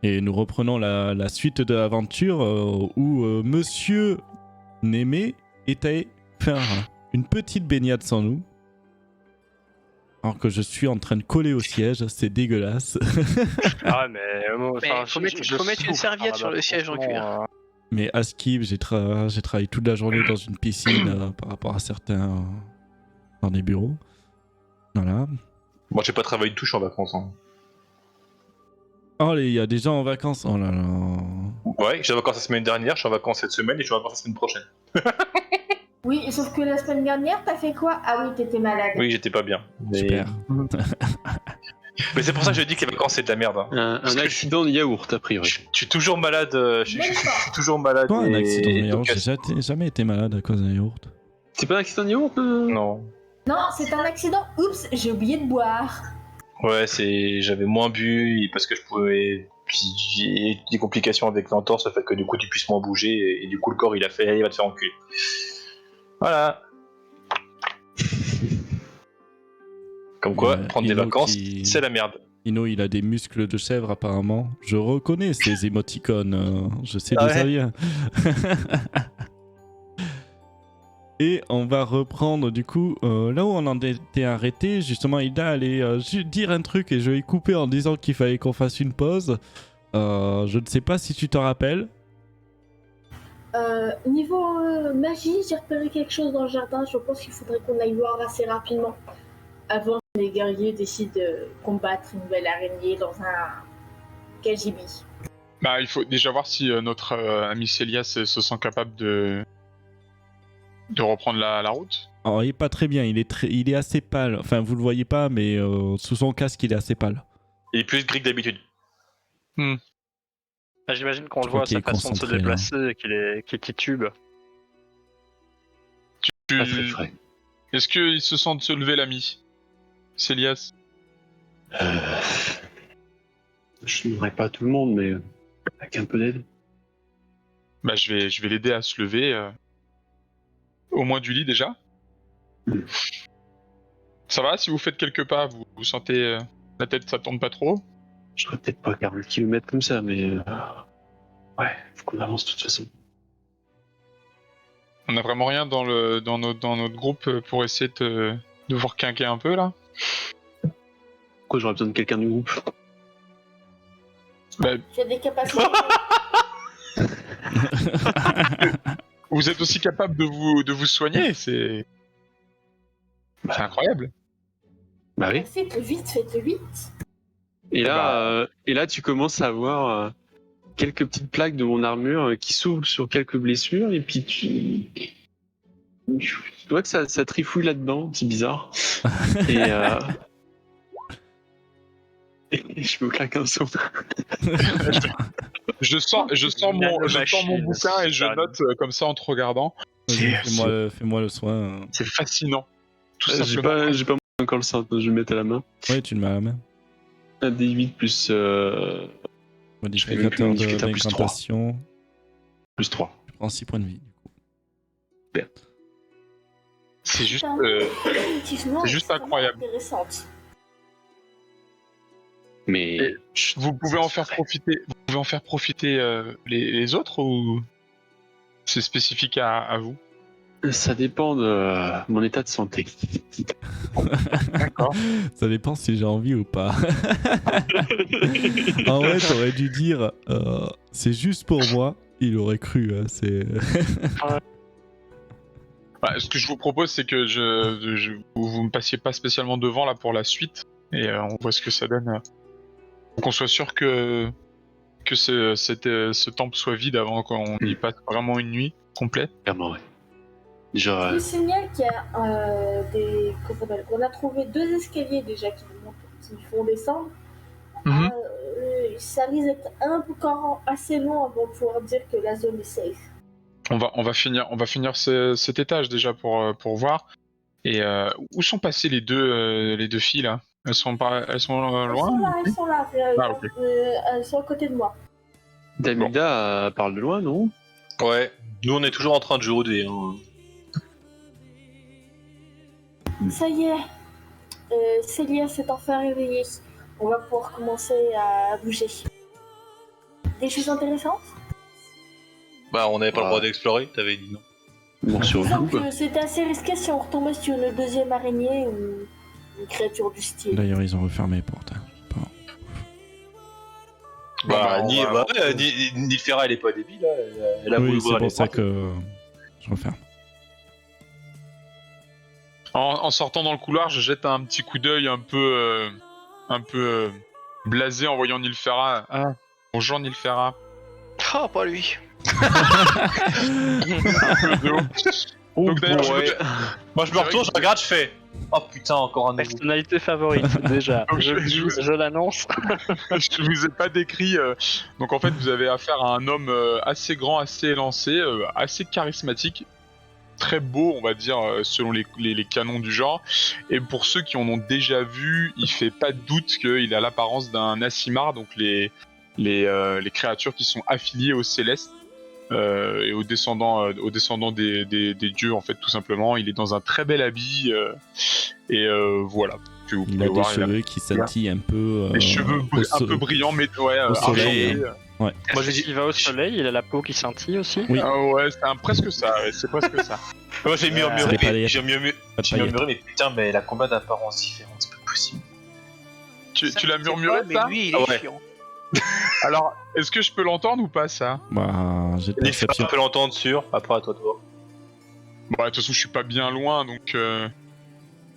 Et nous reprenons la suite de l'aventure où Monsieur Némé est allé faire une petite baignade sans nous. Alors que je suis en train de coller au siège, c'est dégueulasse. Ah, mais faut mettre une serviette sur le siège en cuir. Mais à Skip, j'ai travaillé toute la journée dans une piscine par rapport à certains dans des bureaux. Voilà. Moi, j'ai pas travaillé du tout, je suis en vacances. Hein. Oh, il y a des gens en vacances. Oh là là. Ouais, j'ai en vacances la semaine dernière, je suis en vacances cette semaine et je suis en vacances la semaine prochaine. Oui, sauf que la semaine dernière, t'as fait quoi? Ah oui, t'étais malade. Oui, j'étais pas bien. Mais... Super. Mais c'est pour ça que je dis que les vacances c'est de la merde. Hein. Un accident de yaourt, a priori. Je suis toujours malade. Je suis toujours malade. Quoi, un accident de et... yaourt? J'ai jamais été malade à cause d'un yaourt. C'est pas un accident de yaourt Non. Non, c'est un accident. Oups, j'ai oublié de boire. Ouais, j'avais moins bu parce que je pouvais. Puis j'ai eu des complications avec l'entorse, le fait que du coup tu puisses moins bouger et du coup le corps il a fait, il va te faire enculer. Voilà. Comme quoi, prendre des vacances, c'est la merde. Ino, il a des muscles de chèvre apparemment. Je reconnais ces émoticônes. Je sais d'où ça vient. Et on va reprendre du coup là où on en était arrêté. Justement, Hilda allait dire un truc et je vais couper en disant qu'il fallait qu'on fasse une pause. Je ne sais pas si tu te rappelles. Niveau magie, j'ai repéré quelque chose dans le jardin. Je pense qu'il faudrait qu'on aille voir assez rapidement avant que les guerriers décident de combattre une nouvelle araignée dans un KGB. Bah, il faut déjà voir si notre ami Célia se sent capable de reprendre la route. Alors, il est pas très bien, il est assez pâle. Enfin, vous le voyez pas, mais sous son casque, il est assez pâle. Il est plus gris que d'habitude. Bah, j'imagine qu'on le voit à sa façon de se déplacer, qu'il titube. Pas très frais. Est-ce qu'il se sent de se lever l'ami Célias? Je n'aimerais pas tout le monde, mais avec un peu d'aide. Bah, je vais l'aider à se lever. Au moins du lit déjà. Ça va si vous faites quelques pas, vous sentez la tête, ça tourne pas trop? Je serais peut-être pas 40 km comme ça, mais ouais, faut qu'on avance de toute façon. On a vraiment rien dans notre groupe pour essayer de vous requinquer un peu là? Pourquoi j'aurais besoin de quelqu'un du groupe? Bah... J'ai des capacités. Vous êtes aussi capable de vous soigner, c'est incroyable. Bah oui. Faites-le vite. Et là, tu commences à avoir quelques petites plaques de mon armure qui s'ouvrent sur quelques blessures, et puis tu vois que ça trifouille là-dedans, c'est bizarre. Et je me claque un son. Je sens mon bouquin et je note comme ça en te regardant. Fais-moi le soin. C'est fascinant. Tout simplement. J'ai pas encore le sang, je vais le mettre à la main. Oui, tu le mets à la main. Un D8 plus... modificateur d'incantation. Plus 3. Tu prends 6 points de vie, du coup. Bien. C'est juste incroyable. Mais vous pouvez en faire profiter les autres ou c'est spécifique à vous? Ça dépend de mon état de santé. D'accord. Ça dépend si j'ai envie ou pas. En vrai, t'aurais dû dire c'est juste pour moi. Il aurait cru. C'est. Ce que je vous propose, c'est que vous me passiez pas spécialement devant là pour la suite et on voit ce que ça donne. Qu'on soit sûr que ce temple soit vide avant qu'on y passe vraiment une nuit complète. Clairement, ouais. Je vous signale qu'il y a qu'on a trouvé 2 escaliers déjà qui font descendre. Ça risque d'être encore assez long avant de pouvoir dire que la zone est safe. On va finir cet étage déjà pour voir. Et où sont passées les deux filles là? Elles sont loin? Elles sont là. Okay. Elles sont à côté de moi. Damida parle de loin, non? Ouais. Nous on est toujours en train de jouer au dé. Hein. Ça y est. Célia s'est enfin réveillée. On va pouvoir commencer à bouger. Des choses intéressantes? Bah, on n'avait pas le droit d'explorer, t'avais dit non. Bon, sur Disons vous, que c'était assez risqué si on retombait sur une deuxième araignée ou une créature du style. D'ailleurs, ils ont refermé les portes. Hein. Bah, Nilfera, elle est pas débile, là. Elle a voulu Oui, c'est ouvrir pour les ça portes. que je referme. En sortant dans le couloir, je jette un petit coup d'œil un peu blasé en voyant Nilfera. Ah, bonjour Nilfera. Ah, pas lui. Donc d'ailleurs, Moi, je me retourne, je regarde, je fais. Oh putain, encore un nouveau. Personnalité favorite, déjà. Donc, Je l'annonce. je vous ai pas décrit. Donc en fait, vous avez affaire à un homme assez grand, assez élancé, assez charismatique, très beau, on va dire, selon les canons du genre. Et pour ceux qui en ont déjà vu, il fait pas de doute qu'il a l'apparence d'un Aasimar, donc les créatures qui sont affiliées aux Célestes. Et aux descendants des dieux, en fait, tout simplement. Il est dans un très bel habit voilà. Que vous Il pouvez a des voir, cheveux qui scintillent un peu. des cheveux un peu brillants, mais ouais, au soleil, argentés. Ouais. Moi, il va au soleil, il a la peau qui scintille aussi. Oui. Ah ouais, c'est presque ça. Ouais, c'est presque ça. Moi, j'ai C'est des murmuré, paillettes. j'ai Pas de murmuré, paillettes. mais putain, mais la combat d'apparence différente, c'est pas possible. Tu l'as murmuré, mais ça lui, il Ah est ouais. chiant. Alors, est-ce que je peux l'entendre ou pas, ça? Bah, j'ai de Nilfera perception. peut l'entendre sûr, après à toi de voir. Bah, de toute façon, je suis pas bien loin, donc.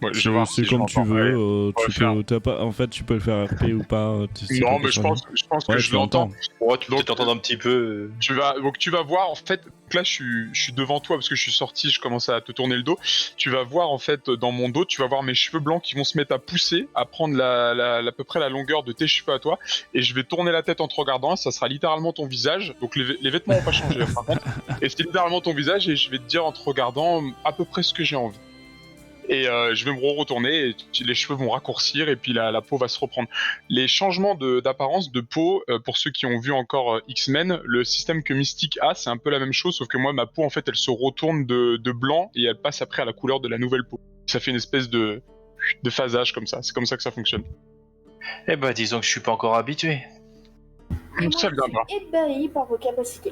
Ouais, je vais voir C'est si comme je tu l'entends. veux. on va faire. En fait, tu peux le faire RP ou pas. Non, mais je pense que Ouais, je tu l'entends. l'entends. Ouais, tu peux Donc, peut-être entendre un petit peu. Tu vas voir en fait. Donc là, je suis devant toi parce que je suis sorti. Je commence à te tourner le dos. Tu vas voir en fait dans mon dos. Tu vas voir mes cheveux blancs qui vont se mettre à pousser, à prendre à peu près la longueur de tes cheveux à toi. Et je vais tourner la tête en te regardant. Ça sera littéralement ton visage. Donc les vêtements vont pas changer par contre. Et c'est littéralement ton visage et je vais te dire en te regardant à peu près ce que j'ai envie. Et je vais me retourner, et les cheveux vont raccourcir et puis la peau va se reprendre. Les changements d'apparence de peau, pour ceux qui ont vu encore X-Men, le système que Mystique a, c'est un peu la même chose, sauf que moi, ma peau, en fait, elle se retourne de blanc et elle passe après à la couleur de la nouvelle peau. Ça fait une espèce de phasage comme ça, c'est comme ça que ça fonctionne. Eh bah, disons que je suis pas encore habitué. Et moi, Ça vient je pas. suis ébahi par vos capacités.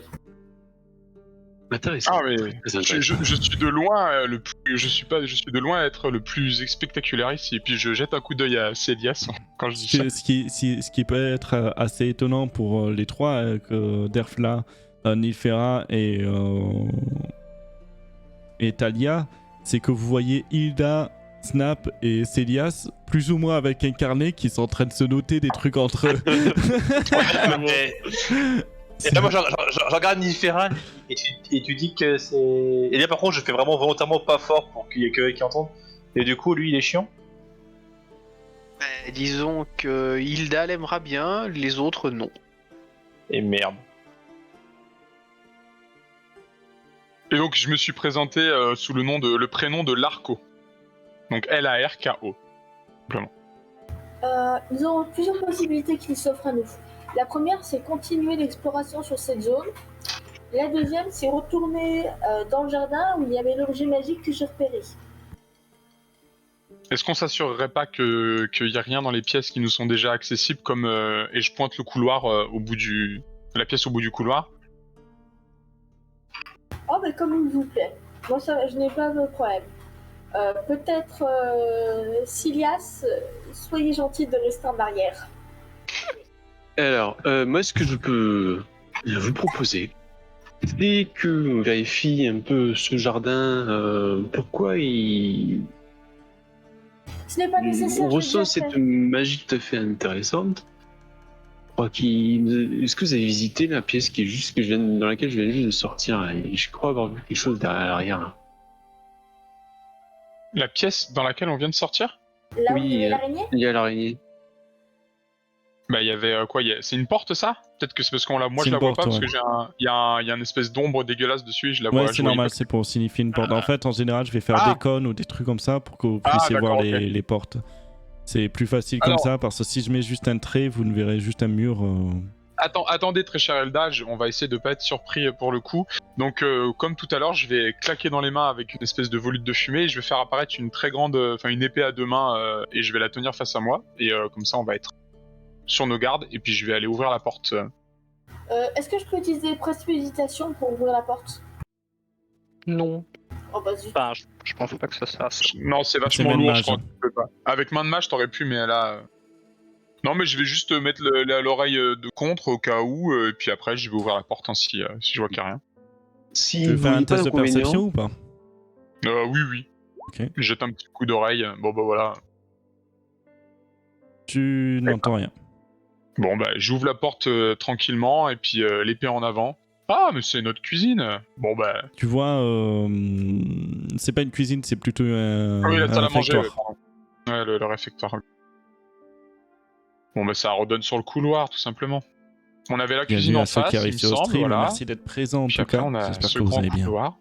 Intéressant. Ah mais Très je intéressant. suis de loin je suis de loin à être le plus spectaculaire ici et puis je jette un coup d'œil à Célias quand je dis ça. Ce qui peut être assez étonnant pour les trois, que Derfla, Nilfera et Talia, c'est que vous voyez Hilda, Snap et Célias plus ou moins avec un carnet qui sont en train de se noter des trucs entre eux. Et là, moi, je regarde Nilfera et tu dis que c'est. Et là, par contre, je fais vraiment volontairement pas fort pour qu'il y ait que qui entende. Et du coup, lui, il est chiant. Disons que Hilda l'aimera bien, les autres non. Et merde. Et donc je me suis présenté sous le prénom de Larko. Donc Larko. Nous avons plusieurs possibilités qui s'offrent à nous. La première, c'est continuer l'exploration sur cette zone. La deuxième, c'est retourner dans le jardin où il y avait l'objet magique que j'ai repéré. Est-ce qu'on s'assurerait pas qu'il y a rien dans les pièces qui nous sont déjà accessibles comme et je pointe le couloir la pièce au bout du couloir. Oh, mais comme il vous plaît. Moi, ça, je n'ai pas de problème. Peut-être, Cilias, soyez gentil de rester en arrière. Alors, moi, ce que je peux vous proposer, c'est que on vérifie un peu ce jardin, pourquoi Ce n'est pas nécessaire. on j'ai ressent déjà cette fait. magie tout à fait intéressante. Est-ce que vous avez visité la pièce qui est juste dans laquelle je viens juste de sortir et je crois avoir vu quelque chose derrière l'arrière. La pièce dans laquelle on vient de sortir? Là où Oui, il y avait l'araignée. Il y a l'araignée. Bah il y avait quoi c'est une porte ça? Peut-être que c'est parce moi C'est je la une vois porte, pas parce ouais. que il y a une espèce d'ombre dégueulasse dessus et je la vois. Ouais, c'est normal, c'est pour signifier une porte. En fait, en général, je vais faire Ah. des cônes ou des trucs comme ça pour que vous Ah, puissiez d'accord, voir ok. les portes. C'est plus facile Alors- comme ça parce que si je mets juste un trait, vous ne verrez juste un mur. Attendez très cher Elda, on va essayer de pas être surpris pour le coup. Donc comme tout à l'heure, je vais claquer dans les mains avec une espèce de volute de fumée et je vais faire apparaître une très grande, une épée à deux mains et je vais la tenir face à moi et comme ça on va être sur nos gardes et puis je vais aller ouvrir la porte. Est-ce que je peux utiliser précipitation pour ouvrir la porte? Non. Oh bah zut. Enfin, je pense pas que ça sert à ça. Non, c'est vachement main de lourd, mage. je crois que tu peux pas. Avec main de mage, t'aurais pu, mais là... Non, mais je vais juste mettre l'oreille de contre au cas où, et puis après, je vais ouvrir la porte hein, si je vois qu'il n'y a rien. Si Tu veux vous faire un voyez pas test de d'inconvénient, perception ou pas? Oui, oui. Ok. Je jette un petit coup d'oreille, bon bah voilà. Tu n'entends rien. Bon bah, j'ouvre la porte tranquillement, et puis l'épée en avant. Ah, mais c'est notre cuisine. Bon bah... Tu vois, c'est pas une cuisine, c'est plutôt un, Ah oui, la un salle à manger, réfectoire. ouais, le réfectoire. Bon bah ça redonne sur le couloir, tout simplement. On avait la cuisine Bienvenue en à ceux face, qui il arrivent me sur le semble, stream. voilà. Merci d'être présent en Puis tout après, cas. on a J'espère ce que vous grand allez bien. couloir.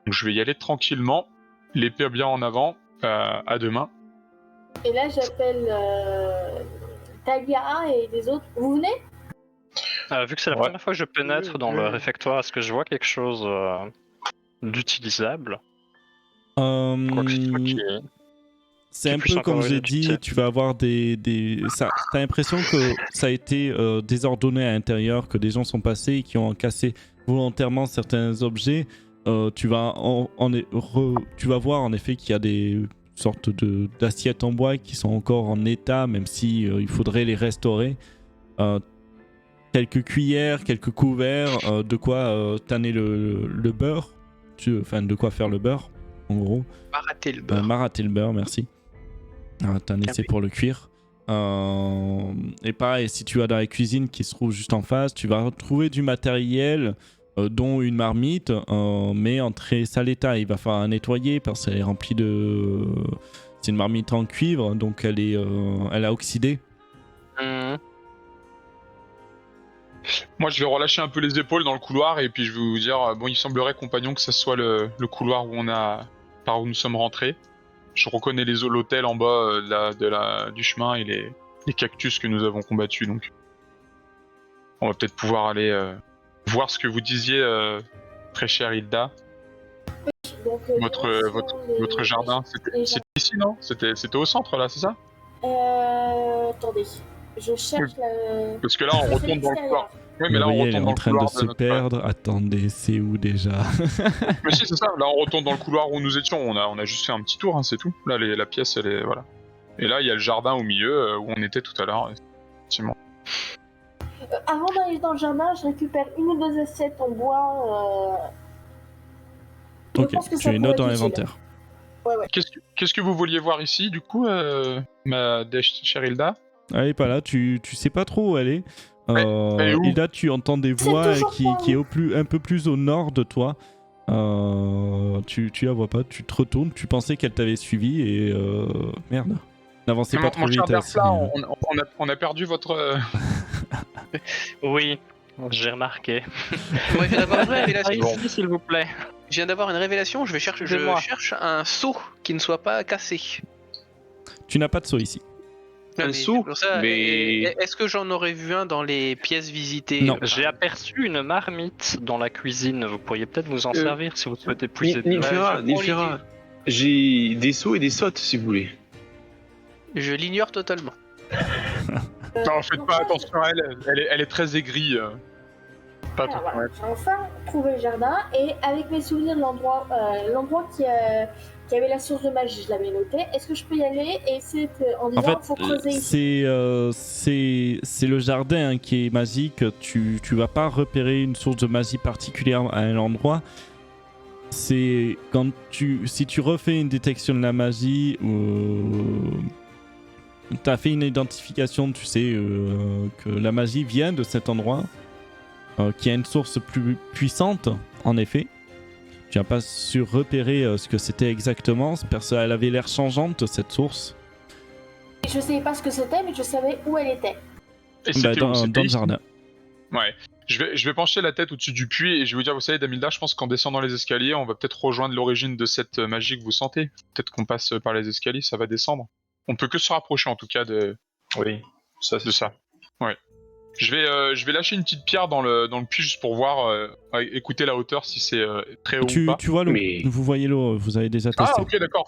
Donc je vais y aller tranquillement, l'épée bien en avant, à deux mains. Et là, j'appelle Talia et les autres. Vous venez? Vu que c'est la Ouais. première fois que je pénètre dans le réfectoire, est-ce que je vois quelque chose d'utilisable? Quoi que ce soit qui est... C'est qui un puisse peu comme encore j'ai utilité. dit, tu vas avoir t'as l'impression que ça a été désordonné à l'intérieur, que des gens sont passés et qui ont cassé volontairement certains objets. Tu vas voir en effet qu'il y a des sortes d'assiettes en bois qui sont encore en état, même si il faudrait les restaurer. Quelques cuillères, quelques couverts, de quoi tanner le beurre. Enfin, de quoi faire le beurre, en gros. Marater le beurre. Marater le beurre, merci. T'as un essai pour le cuire. Et pareil, si tu vas dans la cuisine qui se trouve juste en face, tu vas retrouver du matériel, dont une marmite, mais en très sale état. Il va falloir nettoyer parce qu'elle est remplie de... C'est une marmite en cuivre, donc elle a oxydé. Moi, je vais relâcher un peu les épaules dans le couloir, et puis je vais vous dire, bon, il semblerait, compagnon, que ce soit le couloir par où nous sommes rentrés. Je reconnais l'hôtel en bas du chemin et les cactus que nous avons combattus, donc on va peut-être pouvoir aller voir ce que vous disiez, très chère Hilda. Donc, Votre jardin, c'était ici, non? C'était au centre, là, c'est ça? Attendez, je cherche la... Parce que là, on retourne dans le couloir. Oui, mais là, on Gabriel est retourne en dans le train couloir de se perdre. Attendez, c'est où déjà? Mais si, c'est ça. Là, on retourne dans le couloir où nous étions. On a juste fait un petit tour, hein, c'est tout. Là, la pièce, elle est... Voilà. Et là, il y a le jardin au milieu, où on était tout à l'heure, effectivement. Avant d'aller dans le jardin, je récupère une ou deux assiettes en bois. Je Ok, pense que tu ça les notes pourrait dans être utile. l'inventaire. Ouais. Qu'est-ce que vous vouliez voir ici, du coup, ma chère Hilda? Elle est pas là, tu sais pas trop où elle est. Elle est où? Hilda, tu entends des C'est voix toujours qui pas est un peu plus au nord de toi. Tu la vois pas, tu te retournes, tu pensais qu'elle t'avait suivi et merde. N'avancez pas trop Mon cher vite. Berfla, on a perdu votre... Oui, j'ai remarqué. Moi, je viens d'avoir une révélation. Ici, s'il vous plaît. Je viens d'avoir une révélation. Je cherche un seau qui ne soit pas cassé. Tu n'as pas de seau ici. Un seau, pour ça, mais- Est-ce que j'en aurais vu un dans les pièces visitées? Non. J'ai aperçu une marmite dans la cuisine. Vous pourriez peut-être vous en servir si vous souhaitez puiser de Nilfera, je prends Nilfera, j'ai des seaux et des sottes, si vous voulez. Je l'ignore totalement. Non, faites pas attention à elle. Elle est très aigrie. Pas Alors, attention à voilà, elle. j'ai enfin trouvé le jardin et avec mes souvenirs de l'endroit qui avait la source de magie, je l'avais noté. Est-ce que je peux y aller et essayer en disant En fait, faut creuser ici? c'est le jardin hein, qui est magique. Tu vas pas repérer une source de magie particulière à un endroit. C'est si tu refais une détection de la magie t'as fait une identification, tu sais que la magie vient de cet endroit, qui a une source plus puissante, en effet. Tu n'as pas su repérer ce que c'était exactement, parce qu'elle avait l'air changeante, cette source. Je savais pas ce que c'était, mais je savais où elle était. Et c'était où? C'était Dans le ici? jardin. Ouais. Je vais pencher la tête au-dessus du puits et je vais vous dire, vous savez, Damilda, je pense qu'en descendant les escaliers, on va peut-être rejoindre l'origine de cette magie que vous sentez. Peut-être qu'on passe par les escaliers, ça va descendre. On peut que se rapprocher en tout cas Oui, ça c'est ça. Ouais. Je vais lâcher une petite pierre dans le puits juste pour voir, écouter la hauteur si c'est très haut ou pas. Tu vois l'eau, Mais- vous voyez l'eau, vous avez déjà testé. Ah ok, d'accord,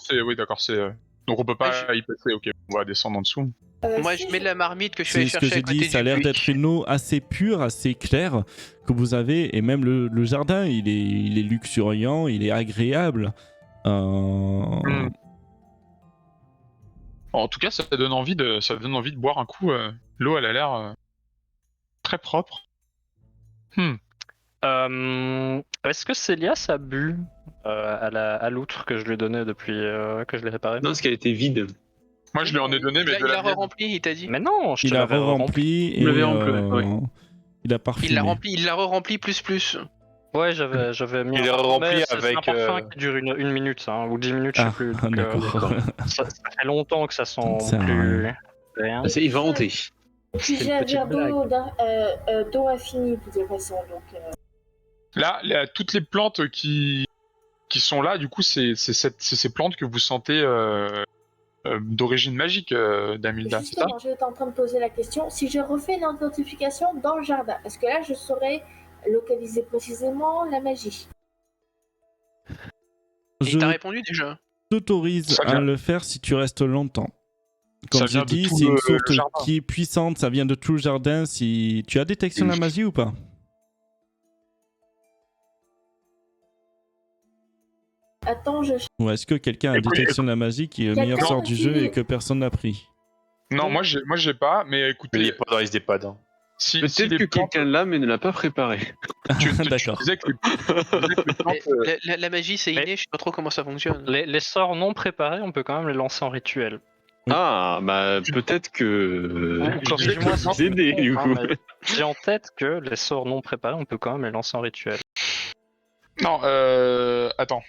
donc on peut pas y passer, ok, on va descendre en dessous. Moi, si je mets de la marmite que je suis allé C'est ce que chercher à j'ai côté dit, ça a du l'air puits. d'être une eau assez pure, assez claire que vous avez, et même le jardin, il est luxuriant, il est agréable. En tout cas, ça donne envie de boire un coup. L'eau, elle a l'air très propre. Est-ce que Célias a bu à l'outre que je lui ai donné depuis que je l'ai réparé? Non, parce qu'elle était vide. Moi, je lui en ai donné, mais Il de la l'a mienne. rempli, il t'a dit. Mais non, je te Il a l'avais rempli. re-rempli Vous l'avez et rempli, ouais. il a parfumé. Il l'a re-rempli plus. Ouais, j'avais mis. Il est un parfum, rempli mais c'est avec, un parfum qui dure une minute, hein, ou 10 minutes, je sais plus. Donc, d'accord. ça fait longtemps que ça sent Ça sert à plus rien. rien. C'est inventé. Puis C'est j'ai une un petite verre d'eau infinie, de toute façon. Donc, Là, toutes les plantes qui sont là, du coup, c'est ces plantes que vous sentez d'origine magique, Damilda, c'est ça? justement, j'étais en train de poser la question. Si je refais une identification dans le jardin, est-ce que là, je saurais localiser précisément la magie? Il Je t'a répondu déjà. t'autorise Ça à vient- le faire si tu restes longtemps. Comme Ça j'ai vient de dit, tout c'est une le source jardin. qui est puissante, ça vient de tout le jardin. Si tu as détection de la magie ou pas? Attends, je... Ou est-ce que quelqu'un a Écoute, détection de la magie qui est le Quelqu'un meilleur sort a du fini. jeu et que personne n'a pris? Non, moi, j'ai pas, mais Il écoutez, est pas dans les EHPAD. Hein. si Peut-être les que plantes, quelqu'un l'a, mais ne l'a pas préparé. tu D'accord. disais que les plantes, La magie, c'est Mais- inné, je sais pas trop comment ça fonctionne. Les sorts non préparés, on peut quand même les lancer en rituel. Oui. Ah, bah peut-être que. Corrige-moi je si vais vous aider, du coup. J'ai en tête que les sorts non préparés, on peut quand même les lancer en rituel. non, attends,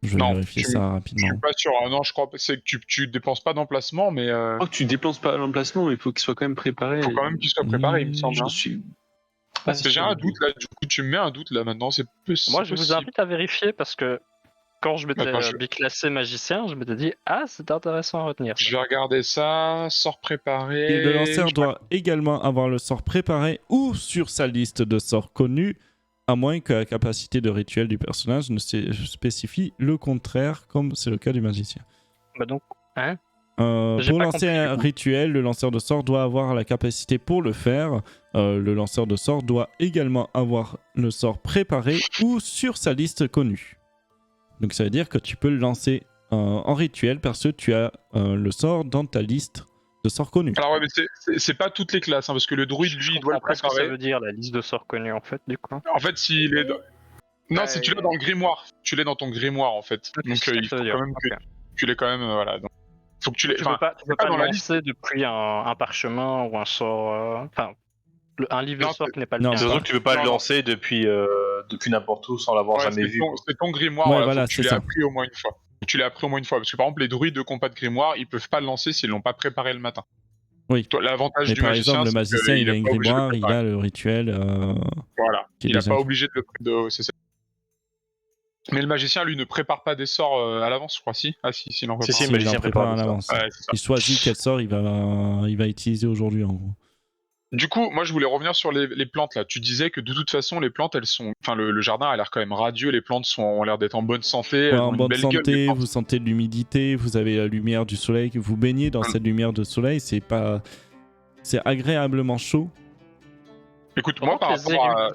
Je vais Non, vérifier tu- ça je rapidement. suis pas sûr. Non, je crois que c'est que tu dépenses pas d'emplacement, mais Je crois que tu déplaces pas l'emplacement, mais il faut qu'il soit quand même préparé. faut quand même qu'il soit préparé, il me semble. J'en Hein. suis. Parce que j'ai un doute là, du coup, tu me mets un doute là maintenant, c'est Moi, je vous possible. invite à vérifier parce que quand je m'étais Attends, je- biclassé magicien, je m'étais dit ah, c'est intéressant à retenir. Je vais regarder ça, sort préparé. Et le lanceur doit également avoir le sort préparé ou sur sa liste de sorts connus, à moins que la capacité de rituel du personnage ne spécifie le contraire, comme c'est le cas du magicien. Bah donc, J'ai Pour pas lancer compris, un du coup. rituel, le lanceur de sort doit avoir la capacité pour le faire. Le lanceur de sort doit également avoir le sort préparé ou sur sa liste connue. Donc ça veut dire que tu peux le lancer en rituel parce que tu as le sort dans ta liste de sorts connus. Alors ouais, mais c'est pas toutes les classes, hein, parce que le druide, lui, il doit le comprends pas ce que ça préparer. veut dire la liste de sorts connus en fait, du coup. En fait, s'il est... Non, Ouais, si tu l'as dans le grimoire. Tu l'as dans ton grimoire, en fait. Ok, Donc c'est ça il que ça faut veut quand dire. même que Ok. tu l'aies quand même... voilà. Donc, faut que tu l'aies... Tu enfin, peux pas, tu peux pas pas dans le la liste. lancer depuis un parchemin ou un sort. Enfin, un livre Non, de sorts qui n'est pas le non, tien. C'est surtout que tu peux pas Non, le non. lancer depuis n'importe où sans l'avoir Ouais, jamais c'est vu. ton, quoi. c'est ton grimoire, Ouais, voilà, voilà, faut que tu c'est l'aies ça. appris au moins une fois. Faut que tu l'aies appris au moins une fois. Parce que par exemple, les druides de compas de grimoire, ils peuvent pas le lancer s'ils l'ont pas préparé le matin. Oui. Toi, l'avantage Mais du par magicien, exemple, le c'est magicien, qu'il il a est un pas obligé de le grimoire, il préparer. a le rituel. Voilà. qui est Il n'a déjà- pas obligé de le... c'est ça. Mais le magicien, lui, ne prépare pas des sorts à l'avance, je crois, si. Ah si, il en prépare. Si, il le magicien en prépare prépare à des sorts. l'avance. Ouais, c'est ça. Il choisit quel sort il va utiliser aujourd'hui en gros. Du coup, moi, je voulais revenir sur les plantes, là. Tu disais que de toute façon, les plantes, elles sont... Enfin, le jardin a l'air quand même radieux, les plantes ont l'air d'être en bonne santé, elles Ouais, ont en une bonne belle gueule, les santé, plantes. vous sentez de l'humidité, vous avez la lumière du soleil, que vous baignez dans cette lumière de soleil, c'est agréablement chaud. Écoute, Pendant moi, par que les rapport à...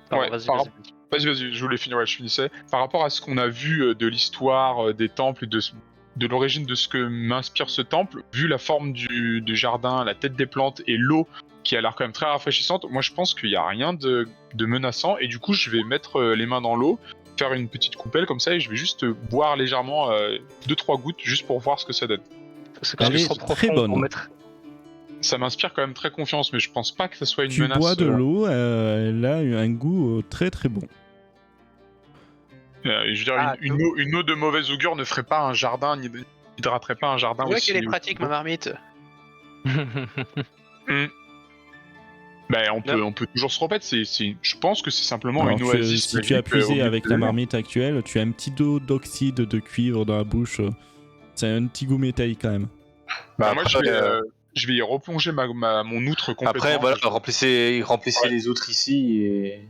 Pardon, Ouais, vas-y, par vas-y. Vas-y, je voulais finir, ouais, je finissais. Par rapport à ce qu'on a vu de l'histoire des temples, de l'origine de ce que m'inspire ce temple, vu la forme du jardin, la tête des plantes et l'eau qui a l'air quand même très rafraîchissante, moi je pense qu'il n'y a rien de menaçant et du coup je vais mettre les mains dans l'eau, faire une petite coupelle comme ça et je vais juste boire légèrement 2-3 gouttes juste pour voir ce que ça donne. C'est quand Elle même est trop très profond bonne. pour mettre. Ça m'inspire quand même très confiance, mais je pense pas que ça soit une Tu menace. bois de l'eau, elle a un goût très très bon. Je veux dire, Ah, une eau de mauvaise augure ne ferait pas un jardin, n'hydraterait pas un jardin Tu vois aussi. qu'elle est pratique, ma marmite. Ben, on peut toujours se remettre. Je pense que c'est simplement Alors, une oasis. si tu as magique, au puisé milieu avec de la mer. marmite actuelle, tu as un petit dos d'oxyde de cuivre dans la bouche. C'est un petit goût métallique quand même. Bah, Bah, moi, après, je vais y replonger mon outre complètement. après, voilà, remplissez les outres ici et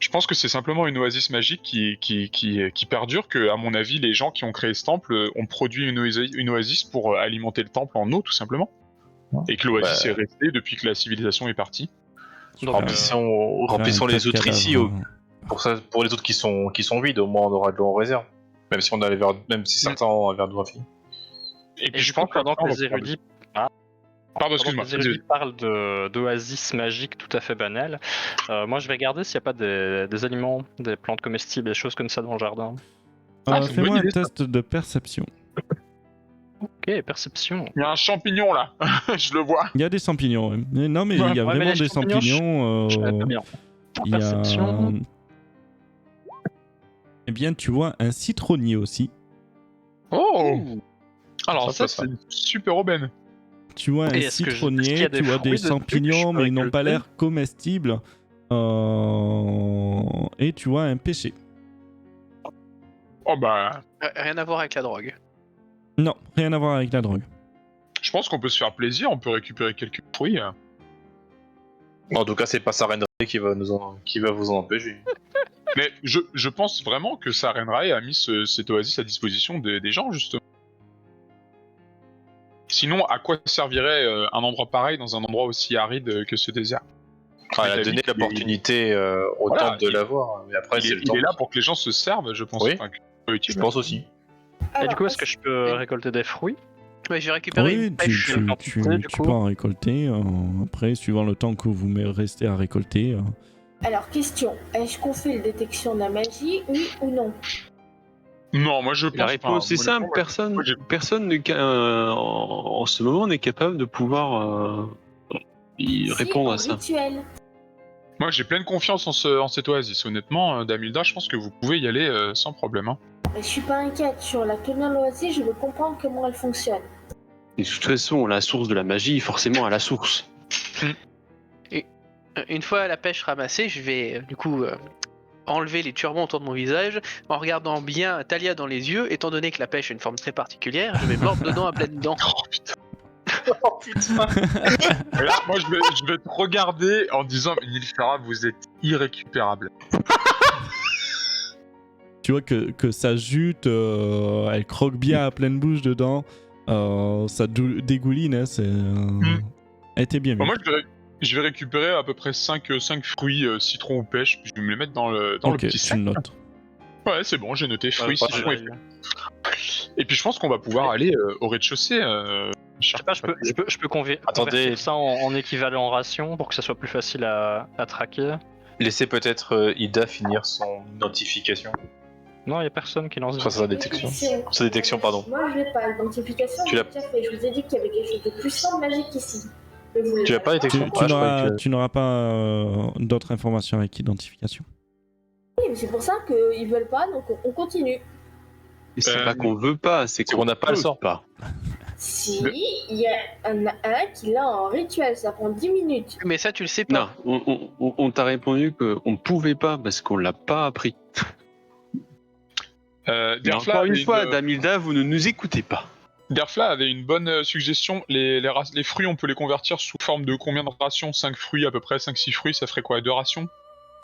Je pense que c'est simplement une oasis magique qui perdure, que, à mon avis, les gens qui ont créé ce temple ont produit une oasis pour alimenter le temple en eau, tout simplement. Et que l'oasis est restée depuis que la civilisation est partie. Donc, Remplissons les autres ici. Pour les autres qui sont vides, au moins on aura de l'eau en réserve. Même si certains ont un verre d'eau infini. Et puis je pense que pendant que les érudits... Pardon, excuse-moi. Les érudits parlent d'oasis magiques tout à fait banales. Moi, je vais regarder s'il n'y a pas des aliments, des plantes comestibles, des choses comme ça dans le jardin. Fais-moi un test de perception. Ok, perception. Il y a un champignon là, je le vois. Il y a des champignons. Ouais. Non, mais il y a vraiment des champignons. Il y a... Eh bien, tu vois un citronnier aussi. Oh. Alors ça, c'est une super aubaine. Tu vois un citronnier, tu vois des champignons, mais ils n'ont pas l'air comestibles. Et tu vois un pêcher. Oh bah... Rien à voir avec la drogue. Non, rien à voir avec la drogue. Je pense qu'on peut se faire plaisir, on peut récupérer quelques fruits. En tout cas, c'est pas Sarenrae qui va vous en empêcher. Mais je pense vraiment que Sarenrae a mis cette oasis à disposition des gens, justement. Sinon, à quoi servirait un endroit pareil dans un endroit aussi aride que ce désert? Elle a donné l'opportunité au temple de l'avoir. Mais après, il est là pour que les gens se servent, je pense. Oui, utile. je pense aussi. Et du coup, est-ce que je peux récolter des fruits? Ouais, j'ai récupéré une pêche. Tu peux en récolter. Après, suivant le temps que vous restez à récolter. Alors, question. Est-ce qu'on fait la détection de la magie, oui ou non? Non, moi je pense La réponse est simple, personne en ce moment n'est capable de pouvoir y répondre à ça. Rituel. Moi j'ai pleine confiance en cette oasis, honnêtement, Damilda, je pense que vous pouvez y aller sans problème. Hein. Mais je suis pas inquiète. Sur la teneur de l'oasis, je veux comprendre comment elle fonctionne. Et de toute façon, la source de la magie, forcément à la source. Et une fois la pêche ramassée, je vais du coup enlever les turbans autour de mon visage en regardant bien Talia dans les yeux. Étant donné que la pêche a une forme très particulière, je vais mordre dedans à pleines dents. Oh putain. Oh putain. Et là, moi je vais te regarder en disant Nilfara, vous êtes irrécupérable. Tu vois que ça jute, elle croque bien à pleine bouche dedans, ça dégouline, hein, elle était bien. Moi je vais récupérer à peu près 5 fruits citron ou pêche, puis je vais me les mettre dans le petit sac. Tu notes. Ouais, c'est bon, j'ai noté fruits, citron et pêche. Et puis je pense qu'on va pouvoir aller au rez-de-chaussée. Je sais pas, je peux convertir ça en équivalent ration pour que ça soit plus facile à traquer. Laissez peut-être Ida finir son identification. Non, il y a personne qui lance. Sa détection. Sa détection, pardon. Moi, je l'ai pas. L'identification, Tu j'ai l'as déjà fait. Je vous ai dit qu'il y avait quelque chose de puissant, magique ici. Tu l'as pas détection? Tu n'auras pas d'autres informations avec identification. Oui, mais c'est pour ça qu'ils veulent pas, donc on continue. Et c'est pas qu'on veut pas, c'est qu'on n'a pas le sort. Pas. Si, il y a un qui l'a en rituel, ça prend 10 minutes. Mais ça, tu le sais pas. Non, on t'a répondu qu'on pouvait pas parce qu'on l'a pas appris. Encore une fois, Damilda, vous ne nous écoutez pas. Derfla avait une bonne suggestion. Les fruits, on peut les convertir sous forme de combien de rations? 5 fruits, à peu près 5-6 fruits, ça ferait quoi? 2 rations?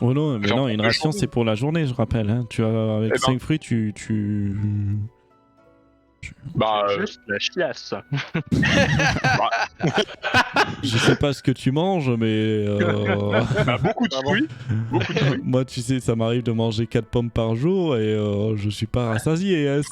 Oh non, mais non, une ration c'est pour la journée, je rappelle. Hein. Tu as, avec 5 fruits, tu... Bah, juste la chiasse. Je sais pas ce que tu manges, mais... beaucoup de fruits. Moi, tu sais, ça m'arrive de manger 4 pommes par jour et je suis pas rassasié. Hein,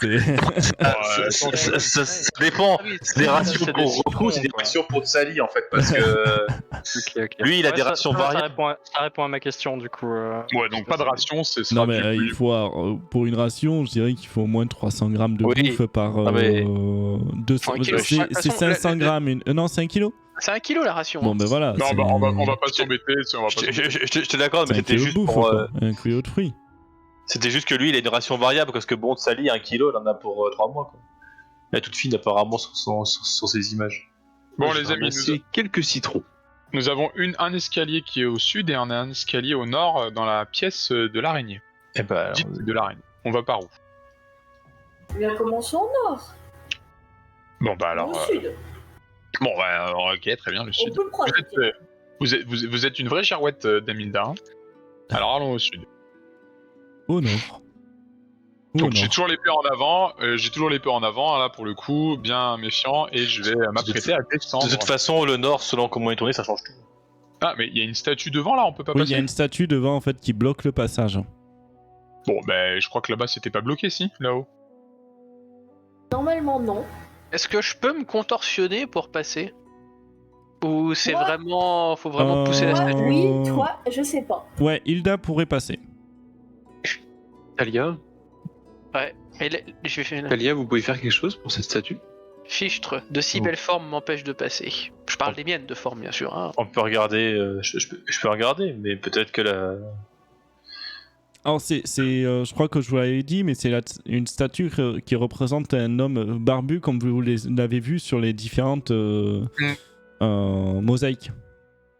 ça dépend. Les rations qu'on retrouve, c'est des rations pour Sally, en fait, parce que lui, il a des rations variables. Ça répond à ma question, du coup. Ouais, donc pas de ration, c'est... Non, mais il faut... pour une ration, je dirais qu'il faut au moins 300 grammes de bouffe par... 200... C'est 500 grammes. Non, c'est 1 kilo. C'est 1 kilo la ration. Bon, ben voilà. Non, on va pas s'embêter. Je te l'accorde, mais c'était juste bouffe, pour... un kilo de fruits. C'était juste que lui, il a une ration variable, parce que bon, Sally, 1 kilo, il en a pour 3 mois. Quoi. Elle est toute fine, apparemment, sur ses images. Bon, les amis, c'est quelques citrons. Nous avons un escalier qui est au sud et un escalier au nord dans la pièce de l'araignée. Eh ben, de l'araignée. On va par où? Bien, commençons au nord. Bon, bah alors... Au sud. Bon, bah, ok, très bien, le sud. On peut prendre. Vous êtes une vraie girouette, Damilda. Hein. Alors allons au sud. au nord. Ou au Donc j'ai nord. toujours l'épée en avant, là pour le coup, bien méfiant, et je vais m'apprêter à descendre. De toute façon, le nord, selon comment il est tourné, ça change tout. Ah, mais il y a une statue devant là, on peut pas Oui, il passer. y a une statue devant en fait qui bloque le passage. Bon, ben je crois que là-bas c'était pas bloqué, si, là-haut. Normalement, non. Est-ce que je peux me contorsionner pour passer? Ou c'est Moi- vraiment. Faut vraiment pousser la Toi, statue? oui, toi, je sais pas. Ouais, Hilda pourrait passer. Talia, Et là, je vais faire Talia, vous pouvez faire quelque chose pour cette statue? fichtre. De si Oh. belles formes m'empêchent de passer. Je parle des miennes de forme, bien sûr. Hein. On peut regarder, je peux regarder, mais peut-être que la. Alors je crois que je vous l'avais dit, mais c'est une statue qui représente un homme barbu comme vous l'avez vu sur les différentes mosaïques.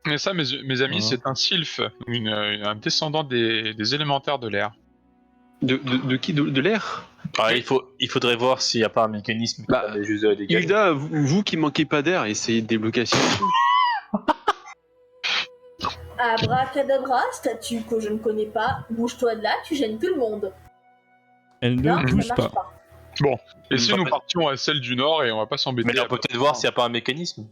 Mais ça, mes amis, Ah. c'est un sylph, un descendant des élémentaires de l'air. De qui? De l'air? Ah, il faudrait voir s'il n'y a pas un mécanisme qui Bah, permet juste de la dégager. Hilda, vous qui manquez pas d'air, essayez de débloquer la situation. Abracadabra, statue que je ne connais pas, bouge-toi de là, tu gênes tout le monde. Elle ne Non, bouge ça marche pas. pas. Et si Bah, nous partions à celle du nord et on va pas s'embêter. Mais là, on peut à- peut-être voir s'il n'y a pas un mécanisme.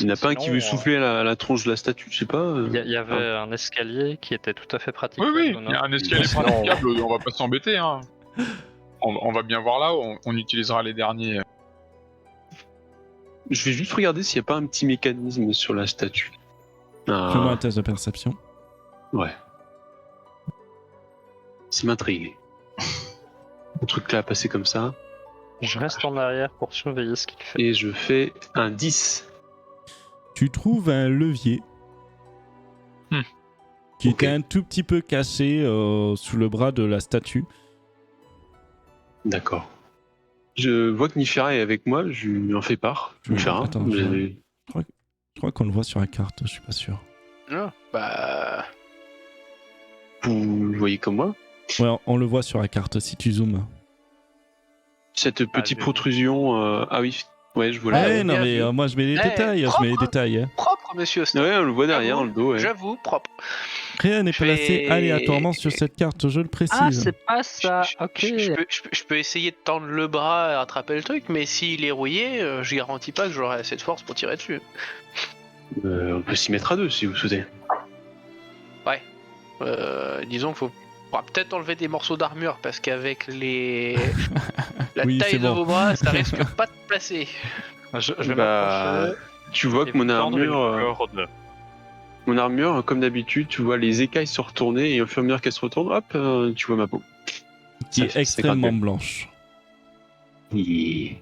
Il n'y en a pas un qui veut souffler la tronche de la statue, je sais pas. Il y avait un escalier qui était tout à fait pratique. Oui, oui, au il nord. y a un escalier Sinon, praticable, on va pas s'embêter. Hein. On va bien voir là, on utilisera les derniers. Je vais juste regarder s'il n'y a pas un petit mécanisme sur la statue. Fais-moi un test de perception. Ouais. Ça m'intrigue. Un truc là à passer comme ça. Je reste en arrière pour surveiller ce qu'il fait. Et je fais un 10. Tu trouves un levier qui Ok. était un tout petit peu caché sous le bras de la statue. D'accord. Je vois que Nifera est avec moi, je lui en fais part. Nifera, Attends, vous je- avez- Je crois qu'on le voit sur la carte, je suis pas sûr. Non, bah. vous le voyez comme moi. Ouais, on le voit sur la carte si tu zoomes. Cette petite j'ai- protrusion. Ah oui, ouais, je vois la. Ouais, ouais, non bien mais vu. moi je mets les Eh, détails, je propre, mets les hein. détails. Hein. Propre, monsieur Star. Ouais, on le voit derrière, dans le dos. Ouais. J'avoue, propre. Rien n'est Je placé vais- aléatoirement sur cette carte, je le précise. Ah, c'est pas ça. Je- Ok. je peux essayer de tendre le bras et attraper le truc, mais s'il est rouillé, je garantis pas que j'aurai assez de force pour tirer dessus. On peut s'y mettre à deux si vous souhaitez. Disons qu'il faudra peut-être enlever des morceaux d'armure parce qu'avec les la Oui, taille c'est de bon. vos bras, ça risque pas de passer. Je vais Bah, m'approcher. tu vois et que mon vous tendre une armure, corde. comme d'habitude, tu vois les écailles se retourner et au fur et à mesure qu'elles se retournent, hop, tu vois ma peau. Qui Ça est fait extrêmement 50. blanche. Oui.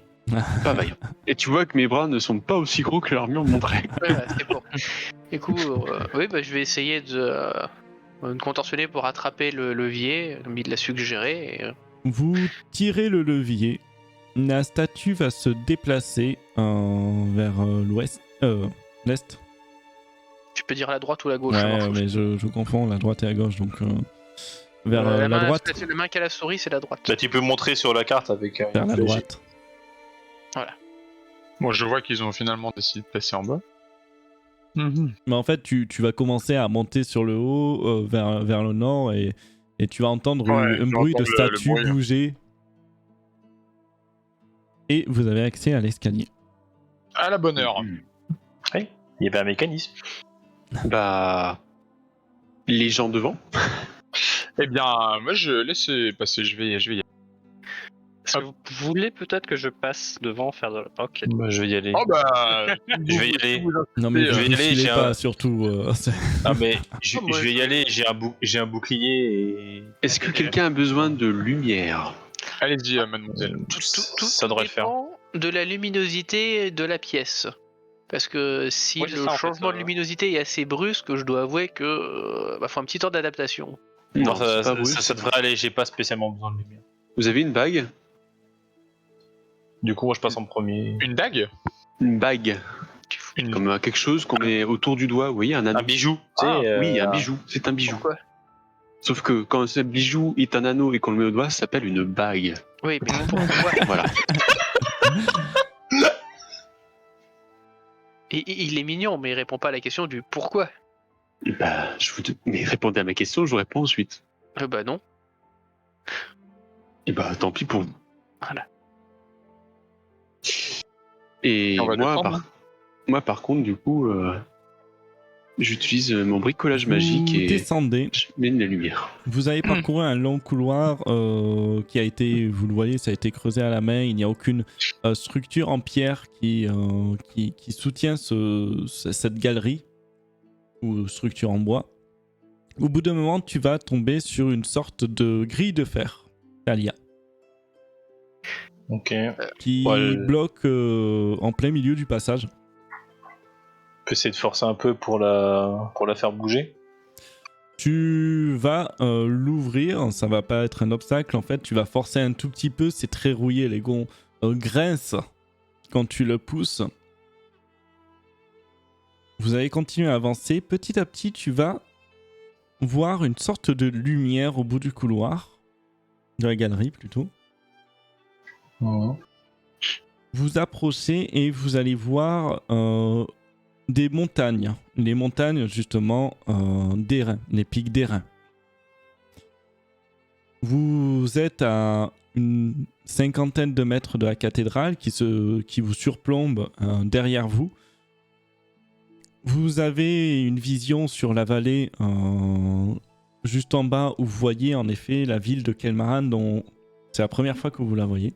Pas vaillant. Et tu vois que mes bras ne sont pas aussi gros que l'armure montrait. Ouais, c'est bon. Du coup, oui, bah, je vais essayer de me contorsionner pour attraper le levier, comme il l'a suggéré. Et, Vous tirez le levier. La statue va se déplacer vers l'ouest. L'est. tu peux dire la droite ou la gauche. ça m'en Ouais, fout. mais je confonds la droite et la gauche, donc vers la la main, droite. la main qui a la souris, c'est la droite. Bah, tu peux montrer sur la carte avec Vers une la flèche. droite. Bon, je vois qu'ils ont finalement décidé de passer en bas. Mais en fait, tu vas commencer à monter sur le haut, vers le nord, et tu vas entendre Ouais, un je vais bruit de entendre le statue bruit. bouger. Et vous avez accès à l'escalier. À la bonne heure. Il y avait un mécanisme. Bah. Les gens devant. Eh bien, moi je laisse passer, je vais y aller. Est-ce que vous voulez peut-être que je passe devant faire de. Ok. Bah, je vais y aller. Oh bah. Je vais y aller. Non mais Je je vais vous y aller, filez j'ai pas, un- surtout. Ah, mais je, Oh, moi, je vais y je- aller, j'ai un bouclier et. Est-ce que quelqu'un a besoin de lumière? Allez-y, mademoiselle. Ça devrait le faire. dépend de la luminosité de la pièce. Parce que si Oui, c'est le ça, en fait, changement de luminosité est assez brusque, je dois avouer que faut un petit temps d'adaptation. Non, ça, c'est pas brusque. ça devrait aller, j'ai pas spécialement besoin de lumière. Vous avez une bague? Du coup, moi je passe en premier. Une dague? Une bague. Une... Comme quelque chose qu'on met autour du doigt, vous voyez, un anneau. Un bijou. Ah, tu sais, oui, un bijou. C'est un bijou. Pourquoi? Sauf que quand ce bijou est un anneau et qu'on le met au doigt, ça s'appelle une bague. Oui, mais pourquoi? Voilà. Et il est mignon, mais il répond pas à la question du pourquoi. Bah, mais répondez à ma question, je vous réponds ensuite. Bah non. Et bah tant pis pour vous. Voilà. Et On va moi, descendre, par contre, du coup, j'utilise mon bricolage Vous magique et descendez. je mets de la lumière. Vous avez parcouru un long couloir qui a été, vous le voyez, ça a été creusé à la main. Il n'y a aucune structure en pierre qui soutient cette galerie ou structure en bois. Au bout d'un moment, tu vas tomber sur une sorte de grille de fer, Talia, Ok. qui Ouais, bloque en plein milieu du passage. On peut essayer de forcer un peu pour la faire bouger. Tu vas l'ouvrir, ça va pas être un obstacle en fait, tu vas forcer un tout petit peu, c'est très rouillé, les gonds grincent quand tu le pousses. Vous allez continuer à avancer, petit à petit tu vas voir une sorte de lumière au bout du couloir, de la galerie plutôt. Vous approchez et vous allez voir des montagnes. Les montagnes, justement, d'Airain, les pics d'Airain. Vous êtes à une cinquantaine de mètres de la cathédrale qui vous surplombe derrière vous. Vous avez une vision sur la vallée juste en bas où vous voyez en effet la ville de Kelmaran, dont c'est la première fois que vous la voyez,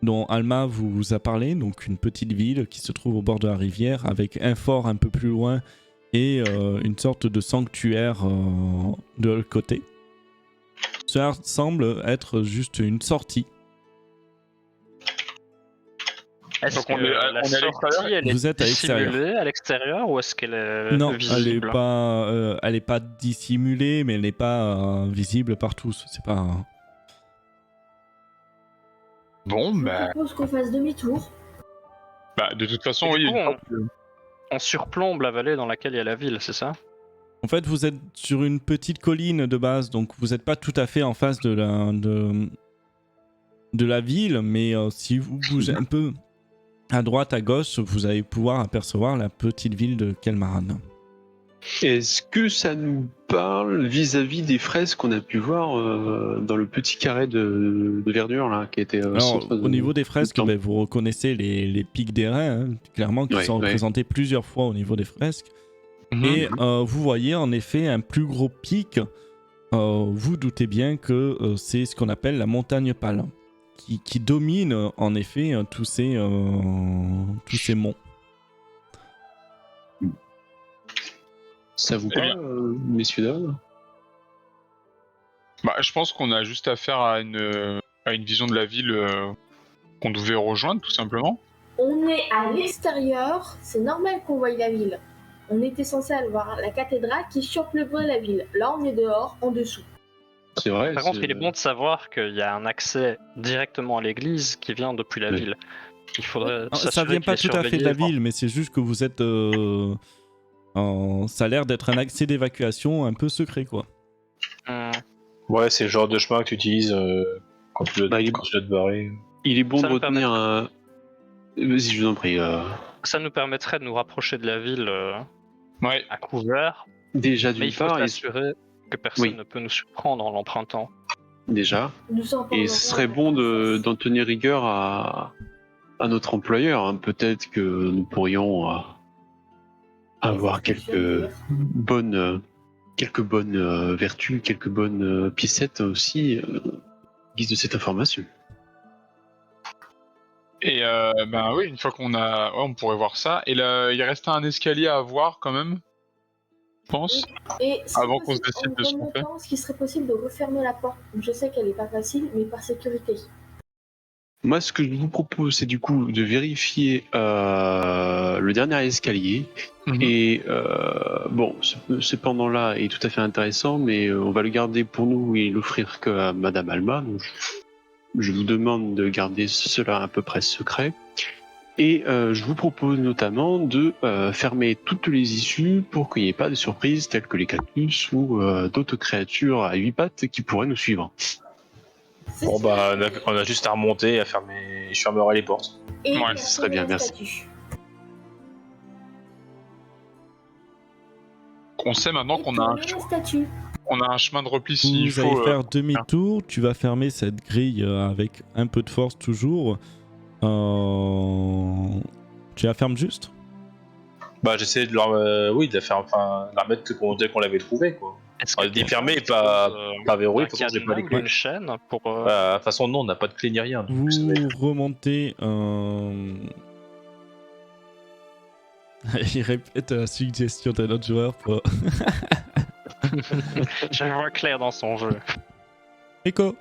dont Alma vous a parlé, donc une petite ville qui se trouve au bord de la rivière avec un fort un peu plus loin et une sorte de sanctuaire de l'autre côté. Cela semble être juste une sortie. Est-ce Donc que on est à la l'extérieur. sortie, elle Vous est êtes à l'extérieur. dissimulée à l'extérieur ou est-ce qu'elle est Non, visible? elle est pas dissimulée, mais elle n'est pas visible par tous. C'est pas. Bon, Je bah, propose qu'on fasse demi-tour. de toute façon, Et oui. du coup, une fois que- on surplombe la vallée dans laquelle il y a la ville, c'est ça? En fait, vous êtes sur une petite colline de base, donc vous n'êtes pas tout à fait en face de la ville, mais si vous bougez un peu à droite, à gauche, vous allez pouvoir apercevoir la petite ville de Kelmaran. Est-ce que ça nous parle vis-à-vis des fresques qu'on a pu voir dans le petit carré de verdure là, qui était au Alors, centre au niveau des fresques, temple. vous reconnaissez les pics d'airain, clairement, qui Ouais, sont ouais. représentés plusieurs fois au niveau des fresques. Mhm. Et vous voyez en effet un plus gros pic. Vous doutez bien que c'est ce qu'on appelle la montagne pâle, qui domine en effet tous ces monts. Ça vous Eh bien. parle, messieurs dames? Je pense qu'on a juste affaire à une vision de la ville qu'on devait rejoindre, tout simplement. On est à l'extérieur, c'est normal qu'on voie la ville. On était censé aller voir la cathédrale qui surplombait la ville. Là, on est dehors, en dessous. C'est vrai. Par contre, il est bon de savoir qu'il y a un accès directement à l'église qui vient depuis la Oui. ville. Il faudrait Non, ça s'assurer vient pas qu'il est tout à fait de la surveillé. ville, mais c'est juste que vous êtes ça a l'air d'être un accès d'évacuation un peu secret, quoi. Ouais, c'est le genre de chemin que tu utilises quand tu dois il- te barrer. Il est bon Ça de me retenir un. Vas-y, je vous en prie. Ça nous permettrait de nous rapprocher de la ville Ouais. à couvert, Déjà mais d'une il faut part, s'assurer que personne Oui. ne peut nous surprendre en l'empruntant. déjà. Nous sommes Et ce serait bon d'en tenir rigueur à notre employeur. Hein. Peut-être que nous pourrions avoir quelques bonnes vertus, quelques bonnes piécettes aussi, guise de cette information. Et oui, une fois qu'on a. Ouais, on pourrait voir ça. Et là, il restait un escalier à voir quand même, je pense. Et Avant qu'on se décide de ce qu'on fait. Je pense qu'il serait possible de refermer la porte. Je sais qu'elle n'est pas facile, mais par sécurité. Moi, ce que je vous propose, c'est du coup de vérifier le dernier escalier. Mhm. Et ce pendant-là est tout à fait intéressant, mais on va le garder pour nous et l'offrir qu'à Madame Alma. Donc, je vous demande de garder cela à peu près secret. Et je vous propose notamment de fermer toutes les issues pour qu'il n'y ait pas de surprises telles que les cactus ou d'autres créatures à 8 pattes qui pourraient nous suivre. Bon on a juste à remonter et à fermer. Je fermerai les portes. Et Ouais, ce serait bien, la merci. statue. On sait maintenant Et qu'on a un tourner la statue. On a un chemin de repli s'il Vous faut. allez faire demi-tour, tu vas fermer cette grille avec un peu de force toujours. Tu la fermes juste? Bah, j'essaie de de la faire, enfin, la remettre dès qu'on l'avait trouvé, quoi. Est-ce On que l'a dit quelqu'un fermé, dispose, pas verrouillé, d'un de toute façon, j'ai pas les cadenas ou clés. d'une chaîne pour. Bah, de toute façon, non, on n'a pas de clé ni rien. donc ça va Vous être- remontez. Il répète la suggestion d'un autre joueur pour. Je vois clair dans son jeu. Écho.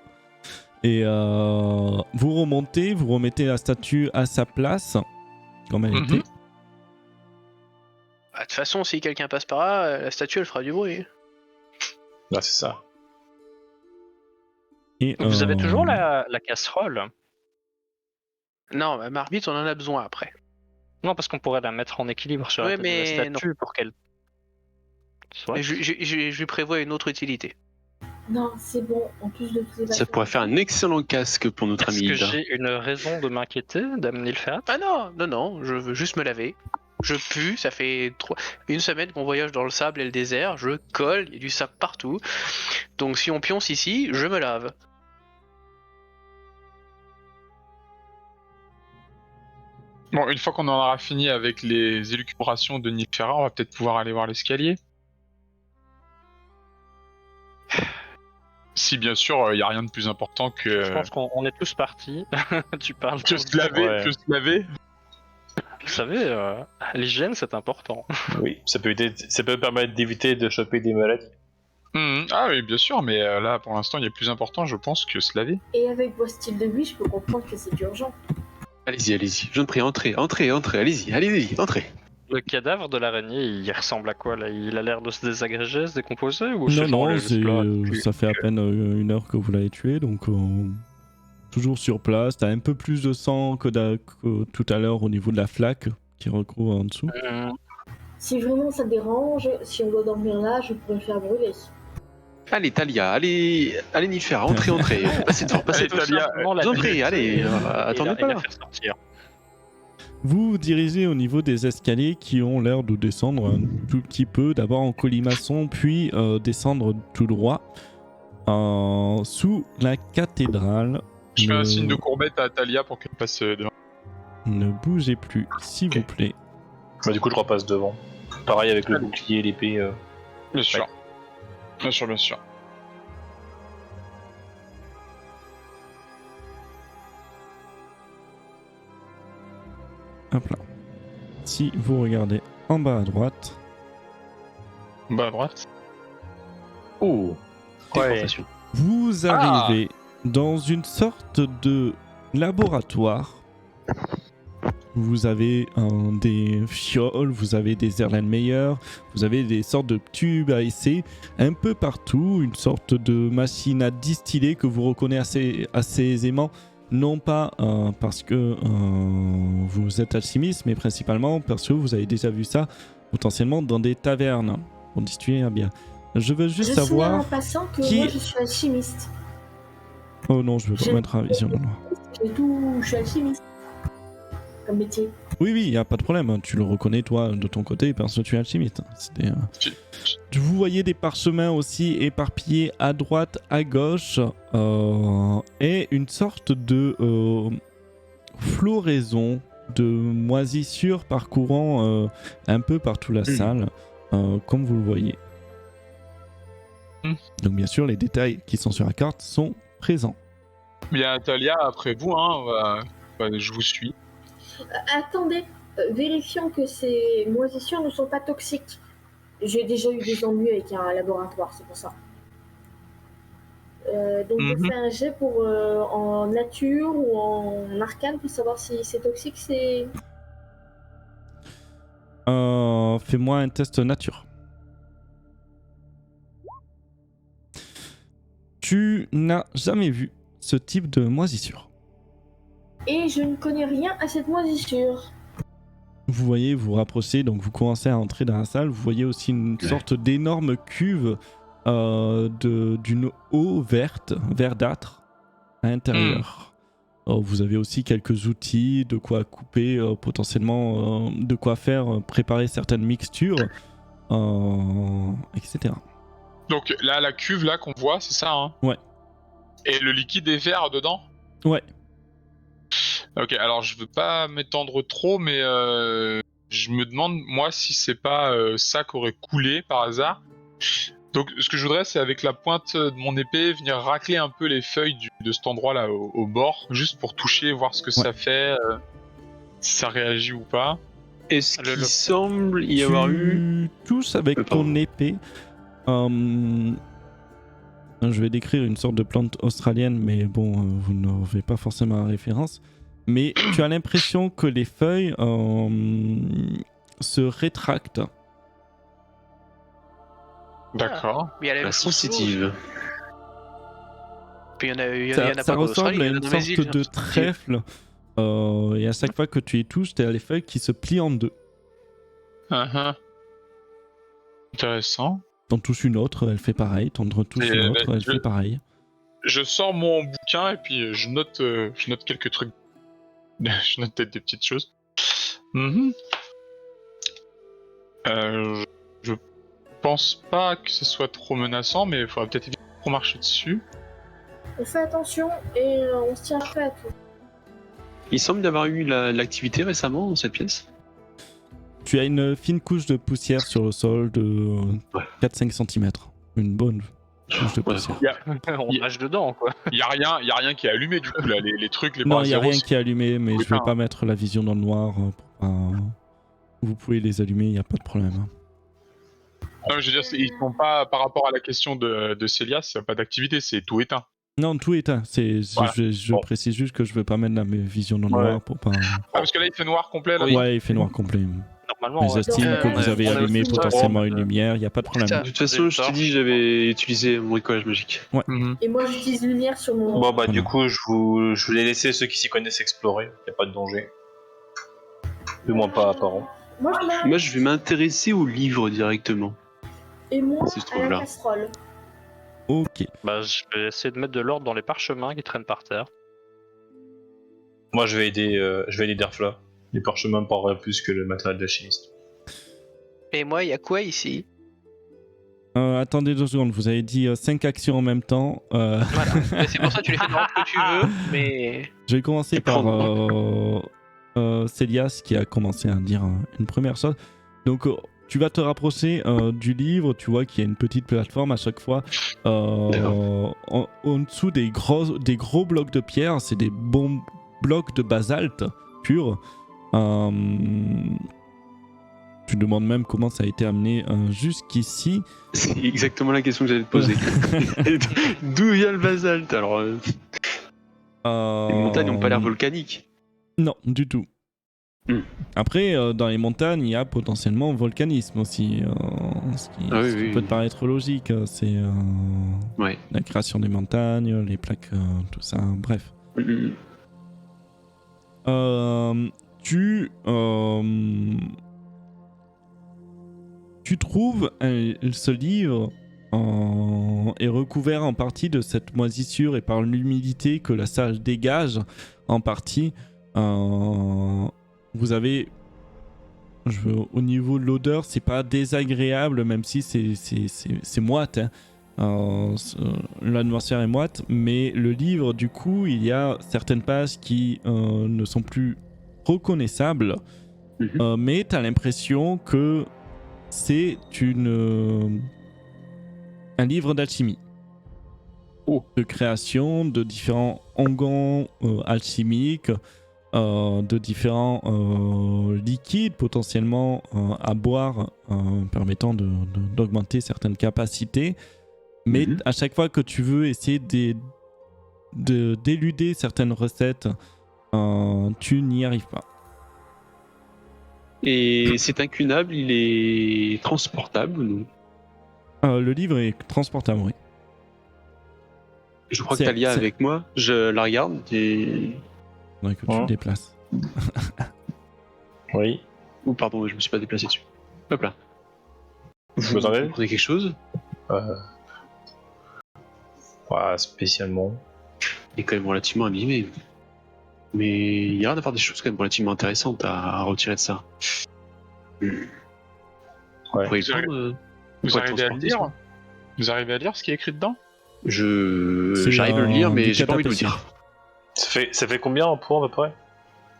Et vous remontez, vous remettez la statue à sa place, comme elle Mhm. était. Bah, de toute façon, si quelqu'un passe par là, la statue elle fera du bruit. Ah, c'est ça. Et, Vous avez toujours la casserole? Non, bah, marmite, on en a besoin après. Non, parce qu'on pourrait la mettre en équilibre sur Ouais, la tête de la mais statue pour qu'elle soit. Mais je lui prévois une autre utilité. Non, c'est bon. En plus de toutes les Ça façons- pourrait faire un excellent casque pour notre Est-ce ami que Hilda. j'ai une raison de m'inquiéter, Dame Nilfgaard? Ah non, je veux juste me laver. Je pue, ça fait une semaine qu'on voyage dans le sable et le désert, je colle, il y a du sable partout. Donc si on pionce ici, je me lave. Bon, une fois qu'on en aura fini avec les élucubrations de Nilfgaard, on va peut-être pouvoir aller voir l'escalier. Si bien sûr, il n'y a rien de plus important que. Je pense qu'on est tous partis. Tu parles Que se laver, Ouais. que se laver. Vous savez, l'hygiène c'est important. Oui, ça peut permettre d'éviter de choper des maladies. Ah oui, bien sûr, mais là, pour l'instant, il y a plus important, je pense, que se laver. Et avec vos styles de vie, je peux comprendre que c'est urgent. Allez-y, allez-y. Je vous en prie, entrez, allez-y, entrez. Le cadavre de l'araignée, il ressemble à quoi là? Il a l'air de se désagréger, se décomposer ou Non, c'est genre non, le- c'est, l'exploit ça fait à peine 1 heure que vous l'avez tué, donc toujours sur place. T'as un peu plus de sang que tout à l'heure au niveau de la flaque qui recouvre en dessous. Si vraiment ça dérange, si on doit dormir là, je pourrais me faire brûler. Allez, Talia, allez Nilfgaard, entrez. Passez devant, passez Allez, devant. Talia, Je vous en prie, allez, attendez pas là. faire sortir. Vous vous dirigez au niveau des escaliers qui ont l'air de descendre un tout petit peu, d'abord en colimaçon, puis descendre tout droit sous la cathédrale. Je fais Ne- un signe de courbette à Talia pour qu'elle passe devant. Ne bougez plus, s'il Ok. vous plaît. Bah, du coup, je repasse devant. Pareil avec le bouclier et l'épée. Bien sûr. Bien sûr, bien sûr. Hop là. Si vous regardez en bas à droite, Bah, à droite. Oh, Ouais. téléportation. vous arrivez dans une sorte de laboratoire. Vous avez des fioles, vous avez des Erlenmeyer, vous avez des sortes de tubes à essai un peu partout, une sorte de machine à distiller que vous reconnaissez assez aisément, non pas parce que vous êtes alchimiste, mais principalement parce que vous avez déjà vu ça potentiellement dans des tavernes pour distiller un bien. Je veux juste Je signale en savoir... passant que qui- moi je suis alchimiste. Oh non, je veux pas J'ai- mettre la vision de noir. J'ai tout, je suis alchimiste. Comme métier. Oui, il n'y a pas de problème. hein. Tu le reconnais, toi, de ton côté, parce que tu es alchimiste. C'était, Vous voyez des parchemins aussi éparpillés à droite, à gauche, et une sorte de floraison de moisissures parcourant un peu partout la salle, comme vous le voyez. Donc, bien sûr, les détails qui sont sur la carte sont présents. Bien, Talia, après vous, hein, je vous suis. Attendez, vérifions que ces moisissures ne sont pas toxiques. J'ai déjà eu des ennuis avec un laboratoire, c'est pour ça. Donc je Mhm. fais un jet pour en nature ou en arcane pour savoir si c'est toxique. C'est Fais-moi un test nature. Tu n'as jamais vu ce type de moisissure. et je ne connais rien à cette moisissure. Vous voyez, vous vous rapprochez, donc vous commencez à entrer dans la salle. Vous voyez aussi une sorte d'énorme cuve d'une eau verte, verdâtre, à l'intérieur. Vous avez aussi quelques outils, de quoi couper, potentiellement, de quoi faire, préparer certaines mixtures, etc. Donc là, la cuve là qu'on voit, c'est ça, hein? Ouais. Et le liquide est vert dedans? Ouais. Ok, alors je veux pas m'étendre trop, mais je me demande, moi, si c'est pas ça qui aurait coulé par hasard. Donc ce que je voudrais, c'est avec la pointe de mon épée, venir racler un peu les feuilles de cet endroit-là au bord, juste pour toucher, voir ce que ça fait, si ça réagit ou pas. Est-ce qu'il semble y avoir eu... Tu touches avec pardon. ton épée. Je vais décrire une sorte de plante australienne, mais bon, vous n'avez pas forcément la référence. Mais tu as l'impression que les feuilles se rétractent. D'accord. Mais il y a la La même chose. sensitive. Puis il y en a, Ça pas qu'en ressemble Australie, à il y en a une dans sorte les îles. de trèfle. Et à chaque fois que tu y touches, tu as les feuilles qui se plient en deux. Intéressant. T'en touches une autre, elle fait pareil. T'en retouches une autre, elle fait pareil. Je sors mon bouquin et puis je note quelques trucs. Je note peut-être des petites choses. Je pense pas que ce soit trop menaçant, mais il faudra peut-être éviter de trop marcher dessus. On fait attention et on se tient prêt à tout. Il semble y avoir eu l'activité récemment dans cette pièce. Tu as une fine couche de poussière sur le sol de 4-5 cm. Une bonne couche de poussière. On nage dedans, quoi. Y a rien qui est allumé du coup là, les trucs, les Non, bras il n'y a zéro, rien qui est allumé, mais Oui, je vais enfin. pas mettre la vision dans le noir. Vous pouvez les allumer, il n'y a pas de problème. Non, je veux dire, ils sont pas par rapport à la question de Célias, il n'y a pas d'activité, c'est tout éteint. Non, tout est éteint. Voilà. Je Bon. précise juste que je veux pas mettre la vision dans le noir pour pas. Ah, parce que là il fait noir complet là. Ouais, il fait noir complet. Normalement, Mais j'estime que vous avez allumé potentiellement une lumière, il n'y a pas de problème. Putain. De toute façon, je te dis, j'avais utilisé mon bricolage magique. Et moi, j'utilise lumière sur mon. Bon, bah, du Voilà. coup, je vous l'ai laissé ceux qui s'y connaissent explorer. Y a pas de danger. Du moins pas apparent. Moi, je Moi, je vais m'intéresser au livre directement. Et moi, Si je à trouve la là. casserole. Ok. Bah, je vais essayer de mettre de l'ordre dans les parchemins qui traînent par terre. Moi, je vais aider Derfla. Les parchemins me parleraient plus que le matériel de chimiste. Et moi, il y a quoi ici? Attendez 2 secondes, vous avez dit 5 actions en même temps. Voilà. Mais c'est pour ça que tu les fais dans l'ordre que tu veux, mais. Je vais commencer par Célias qui a commencé à dire une première chose. Donc tu vas te rapprocher du livre, tu vois qu'il y a une petite plateforme à chaque fois. En dessous des gros blocs de pierre, c'est des bons blocs de basalte pur. Tu demandes même comment ça a été amené jusqu'ici. C'est exactement la question que j'allais te poser. D'où vient le basalte? Alors, les montagnes n'ont pas l'air volcaniques. Non, du tout. Hmm. Après, dans les montagnes, il y a potentiellement volcanisme aussi. Ce qui peut te paraître logique. C'est la création des montagnes, les plaques, tout ça. Bref. Tu trouves ce livre est recouvert en partie de cette moisissure et par l'humidité que la salle dégage en partie. Vous avez, au niveau de l'odeur, c'est pas désagréable, même si c'est moite. L'atmosphère est moite, mais le livre, du coup, il y a certaines pages qui ne sont plus reconnaissables, mais tu as l'impression que c'est un livre d'alchimie. De création de différents onguents alchimiques, de différents liquides potentiellement à boire, permettant d'augmenter certaines capacités. Mais à chaque fois que tu veux essayer d'éluder certaines recettes, tu n'y arrives pas. Et c'est incunable, il est transportable ou non? Le livre est transportable, oui. Je crois que Talia est avec moi, je la regarde et... Faudrait que tu te déplaces. Oui. Ou pardon, je me suis pas déplacé dessus. Hop là. Vous prenez quelque chose? Pas spécialement. Il est quand même relativement abîmé. Mais il y a l'air d'avoir des choses quand même relativement intéressantes à retirer de ça. Ouais. Vous arrivez à le lire? Vous arrivez à lire ce qui est écrit dedans? J'arrive à le lire, mais du j'ai pas envie de le catapétien. dire. Ça fait combien en poids à peu près?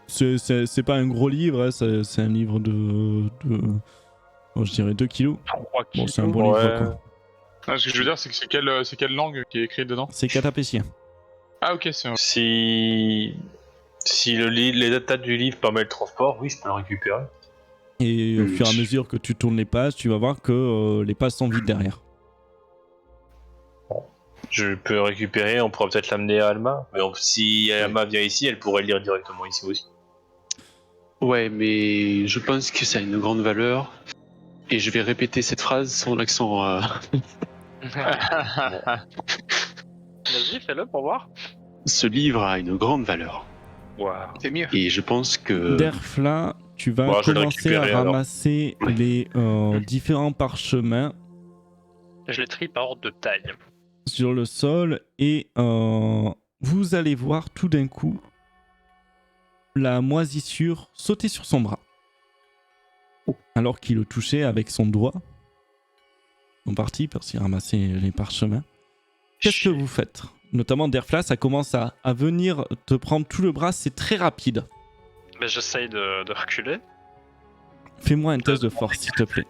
C'est pas un gros livre, hein, c'est un livre je dirais 2 kilos. 3 Bon, c'est un kilos. bon livre, Ouais. quoi. Ah, ce que je veux dire, c'est que c'est quelle langue qui est écrite dedans? C'est catapétien. Ah, ok, c'est. Si les datas du livre permettent le transport, oui, je peux le récupérer. Et au fur et à mesure que tu tournes les pages, tu vas voir que les pages sont vides derrière. Je peux le récupérer, on pourra peut-être l'amener à Alma. Mais si Alma vient ici, elle pourrait le lire directement ici aussi. Ouais, mais je pense que ça a une grande valeur. Et je vais répéter cette phrase sans l'accent. Vas-y, fais-le pour voir. Ce livre a une grande valeur. Waouh. C'est mieux. Et je pense que. Derfla, tu vas Bon, je vais le commencer à récupérer, alors. ramasser les différents parchemins Je les trie par ordre de taille. sur le sol et vous allez voir tout d'un coup la moisissure sauter sur son bras. Alors qu'il le touchait avec son doigt. Ils sont partis parce qu'il ramassait les parchemins. Qu'est-ce que vous faites? Notamment Derfla, ça commence à venir te prendre tout le bras, c'est très rapide. Ben, j'essaye de reculer. Fais-moi un test de force, s'il te plaît.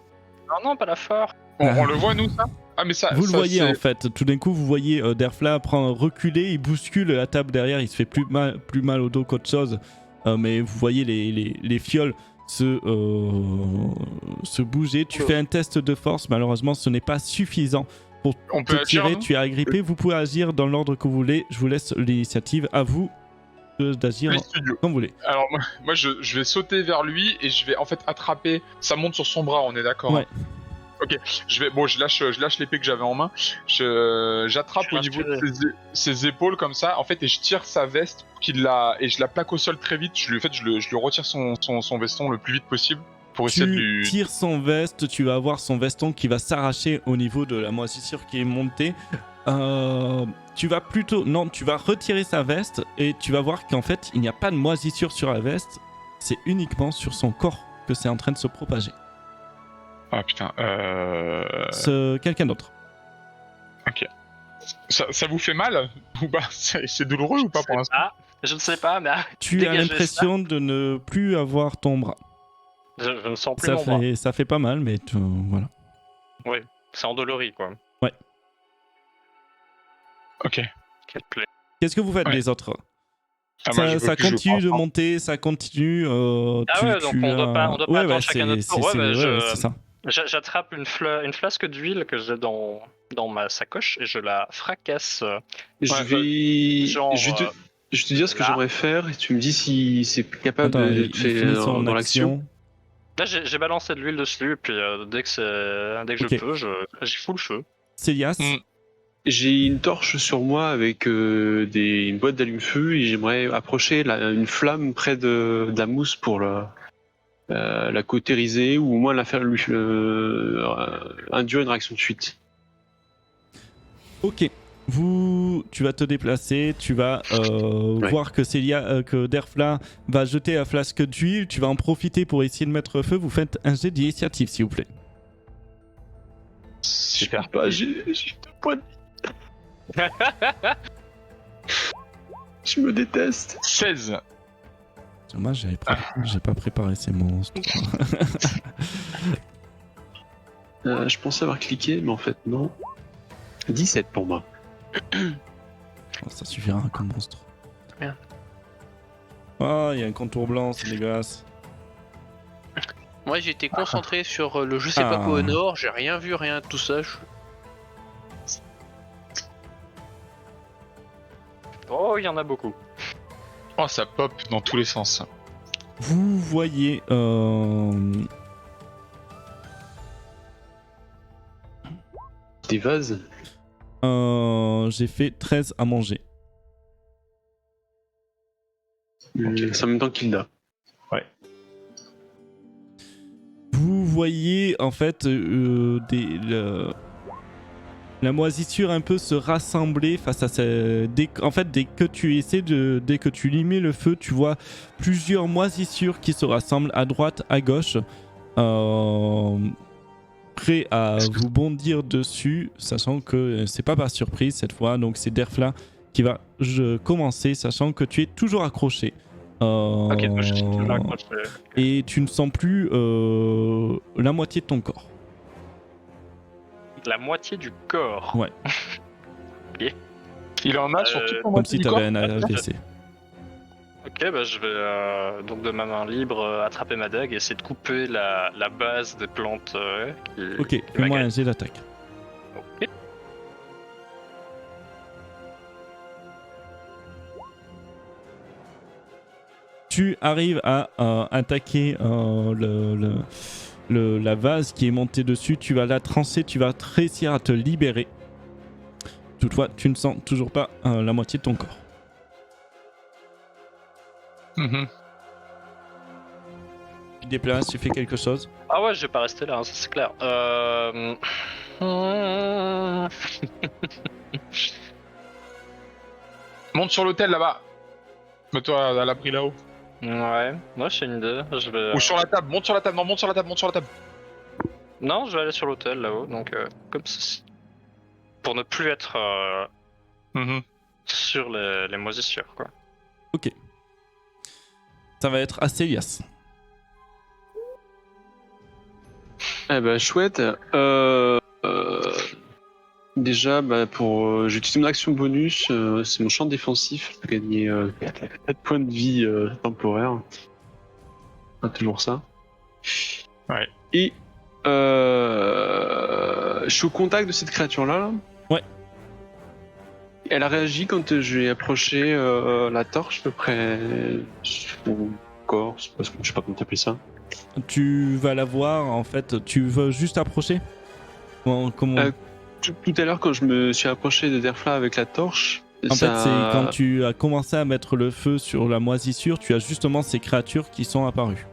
Non, pas la force. On le voit, nous, ça? Ah, mais ça. Vous le ça, voyez c'est- en fait, tout d'un coup vous voyez Derfla reculer, il bouscule la table derrière, il se fait plus mal au dos qu'autre chose, mais vous voyez les fioles se bouger. Tu fais un test de force, malheureusement ce n'est pas suffisant pour On te peut agir, tirer, non? tu es agrippé, vous pouvez agir dans l'ordre que vous voulez, je vous laisse l'initiative, à vous d'agir Les studios. comme vous voulez. Alors, moi je vais sauter vers lui et je vais en fait attraper. Ça monte sur son bras, on est d'accord? Ouais. Hein. Ok, je lâche l'épée que j'avais en main. J'attrape Je au niveau de m'inspire. ses épaules comme ça, en fait, et je tire sa veste et je la plaque au sol très vite. Je lui retire son veston le plus vite possible pour essayer de Tu lui. tires son veste, tu vas avoir son veston qui va s'arracher au niveau de la moisissure qui est montée. Tu vas retirer sa veste et tu vas voir qu'en fait il n'y a pas de moisissure sur la veste, c'est uniquement sur son corps que c'est en train de se propager. Ah putain. Quelqu'un d'autre. Ça vous fait mal ou pas? C'est douloureux ou pas pour l'instant? Je ne sais pas, mais Tu as dégagez l'impression de ne plus avoir ton bras. ça. Je ne sens plus mon bras. Ça fait pas mal, mais voilà. C'est endolori, quoi. Ok. Quelle plaie. Qu'est-ce que vous faites Ouais. les autres? Ah, moi, je Ça veux que je continue de prends- monter, ça continue. Ah ouais, donc on doit pas attendre chacun notre tour. C'est ça. J'attrape une flasque d'huile que j'ai dans ma sacoche et je la fracasse. Je vais. genre, je vais te dire ce que là. j'aimerais faire et tu me dis si c'est capable Attends, d'être il fait finit son dans l'action. action. Là, j'ai balancé de l'huile dessus et puis dès que Ok. je peux, j'y fous le feu. Célias, Mm. J'ai une torche sur moi avec une boîte d'allume-feu et j'aimerais approcher une flamme près de la mousse pour la cautériser ou au moins la faire induire une réaction de fuite. ok. Tu vas te déplacer, tu vas voir que que Derfla va jeter la flasque d'huile, tu vas en profiter pour essayer de mettre feu. Vous faites un jet d'initiative, s'il vous plaît. Super. J'ai 2 points de vie. Je me déteste. 16. Dommage, j'ai pas préparé ces monstres. Je pensais avoir cliqué, mais en fait non. 17 pour moi. Oh, ça suffira comme monstre. Merde. Ah, il y a un contour blanc, c'est dégueulasse. Moi j'ai été concentré sur le je sais pas quoi au nord, j'ai rien vu, rien de tout ça. Oh, il y en a beaucoup. Oh, ça pop dans tous les sens. Vous voyez Des vases. j'ai fait 13 à manger. C'est en même temps qu'Hilda. Vous voyez en fait la moisissure un peu se rassembler face à dès que tu lui mets le feu, tu vois plusieurs moisissures qui se rassemblent à droite, à gauche. prêt à vous bondir dessus, sachant que c'est pas par surprise cette fois. Donc c'est Derfla qui va commencer, sachant que tu es toujours accroché. Ok, donc je suis toujours accroché. Et tu ne sens plus la moitié de ton corps. La moitié du corps. Ouais. Il en a sur toute la Comme moitié si du tu corps. avais un AVC. Ok, bah je vais donc de ma main libre attraper ma dague et essayer de couper la base des plantes. Ok, qui fais-moi un m'agressent. jet d'attaque. Ok. Tu arrives à attaquer la vase qui est montée dessus, tu vas la trancher, tu vas réussir à te libérer. Toutefois, tu ne sens toujours pas la moitié de ton corps. Mhm. Tu te déplaces, tu fais quelque chose. Ah ouais, je vais pas rester là, hein, ça c'est clair. Monte sur l'hôtel là-bas. Mets-toi à l'abri là-haut. Ouais, moi j'ai une idée. Je vais. Ou sur la table, monte sur la table, non, monte sur la table, monte sur la table. Non, je vais aller sur l'hôtel là-haut, donc comme ceci. Pour ne plus être Mhm. sur les moisissures, quoi. Ok. Ça va être Acélias. Eh ben chouette. Déjà, j'utilise mon action bonus, c'est mon champ défensif, je peux gagner 4 points de vie temporaires. Pas toujours ça. Ouais. Et je suis au contact de cette créature-là. Là. Ouais. Elle a réagi quand j'ai approché la torche, à peu près son corps, je sais pas comment t'appeler ça. Tu vas la voir, en fait, tu veux juste approcher. Comment... Tout à l'heure, quand je me suis approché de Derfla avec la torche, En fait, c'est quand tu as commencé à mettre le feu sur la moisissure, tu as justement ces créatures qui sont apparues.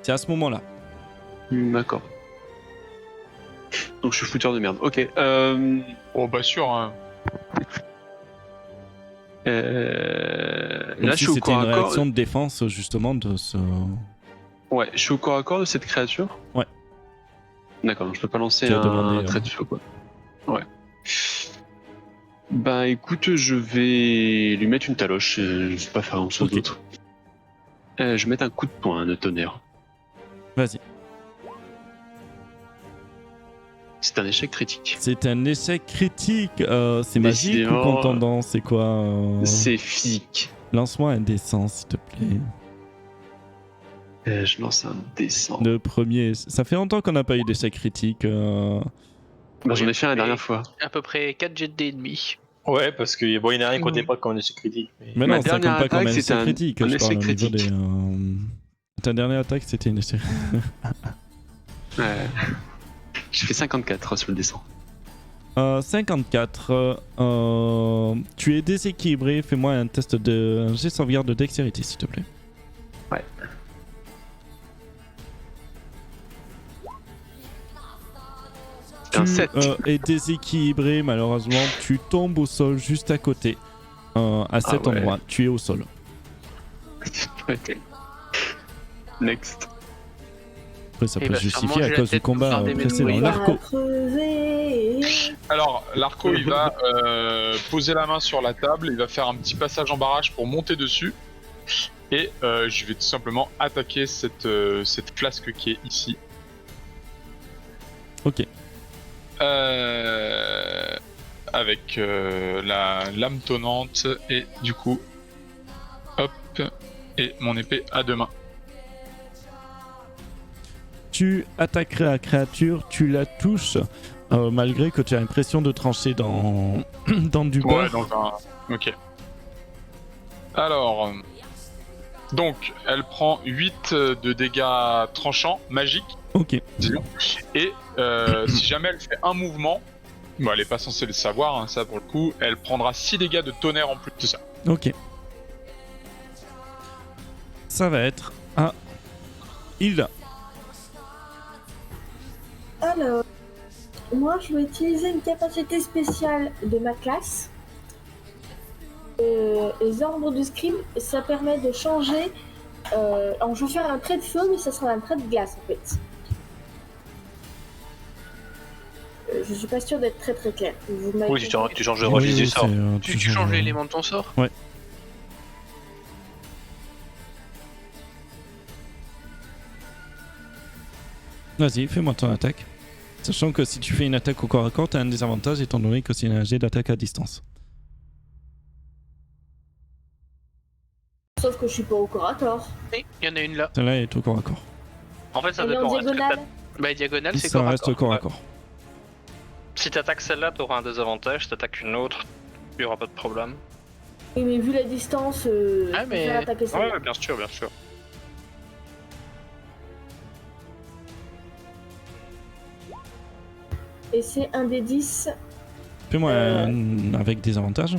C'est à ce moment-là. D'accord. Donc je suis fouteur de merde. Ok. Oh bah sûr, hein. Comme Là, je si suis au c'était corps une à corps. réaction de défense, justement, de ce... Ouais, je suis au corps à corps de cette créature. Ouais. D'accord, je peux pas lancer Tu as un demandé, trait de feu, quoi. Ouais. Bah écoute, je vais lui mettre une taloche, je vais pas faire grand chose Ok. d'autre. Je vais mettre un coup de poing de tonnerre. Vas-y. C'est un échec critique. C'est un échec critique. C'est magique ou Décidément, contendant? C'est quoi C'est physique. Lance-moi un dessin, s'il te plaît. Je lance un descend. Le premier... Ça fait longtemps qu'on n'a pas eu d'échec critique. Bah, j'en ai fait un la dernière fois. À peu près 4 jets de dés et demi. Ouais, parce que bon, il n'y a rien comptait pas comme un échec critique. Mais Ma non, ça compte dernière pas comme un attaque, échec c'était critique. un Je parle échec au niveau critique. Ta dernière attaque, c'était une échec. Ouais. J'ai fait 54 sur le descend. 54. Tu es déséquilibré. Fais-moi un test de... Un jet de sauvegarde de dextérité, s'il te plaît. Ouais. Tu Un 7. es déséquilibré, malheureusement. Tu tombes au sol juste à côté. À cet ouais. endroit. Tu es au sol. Next. Après, ça Et peut bah, se faire justifier manger à la cause du tête combat par des précédent. médouilles. Larco. Crever. Alors, Larco, il va poser la main sur la table, il va faire un petit passage en barrage pour monter dessus. Et je vais tout simplement attaquer cette flasque qui est ici. Ok. Avec la lame tonnante et du coup, hop, et mon épée à deux mains. Tu attaquerais la créature, tu la touches, malgré que tu as l'impression de trancher dans, dans du beurre. Ouais, donc ok. Alors, donc, elle prend 8 de dégâts tranchants, magiques, Ok. disons. Et si jamais elle fait un mouvement, bon, elle est pas censée le savoir, hein, ça pour le coup, elle prendra 6 dégâts de tonnerre en plus de ça. Ok. Ça va être à Hilda. Alors, moi je vais utiliser une capacité spéciale de ma classe. Les ordres du scribe, ça permet de changer. Alors je vais faire un trait de feu, mais ça sera un trait de glace en fait. je suis pas sûre d'être très très claire. Vous m'avez Oui, tu changes de Oui, registre du oui, sort. c'est, Tu changes l'élément de ton sort. Vas-y, fais-moi ton attaque. Sachant que si tu fais une attaque au corps à corps, t'as un désavantage étant donné que c'est un jet d'attaque à distance. Sauf que je suis pas au corps à corps. Oui, il y en a une là. Celle-là est au corps à corps. En fait, ça Elle est en dépend. Est-ce que diagonale. Bah, diagonale, c'est Ça corps à reste corps. corps à Ouais. corps. Si t'attaques celle-là, t'auras un désavantage. Si t'attaques une autre, il y aura pas de problème. Oui, mais vu la distance, Ah, je mais- vais attaquer ça. Ouais, bien sûr, bien sûr. Et c'est un des 10. Fais-moi avec des avantages.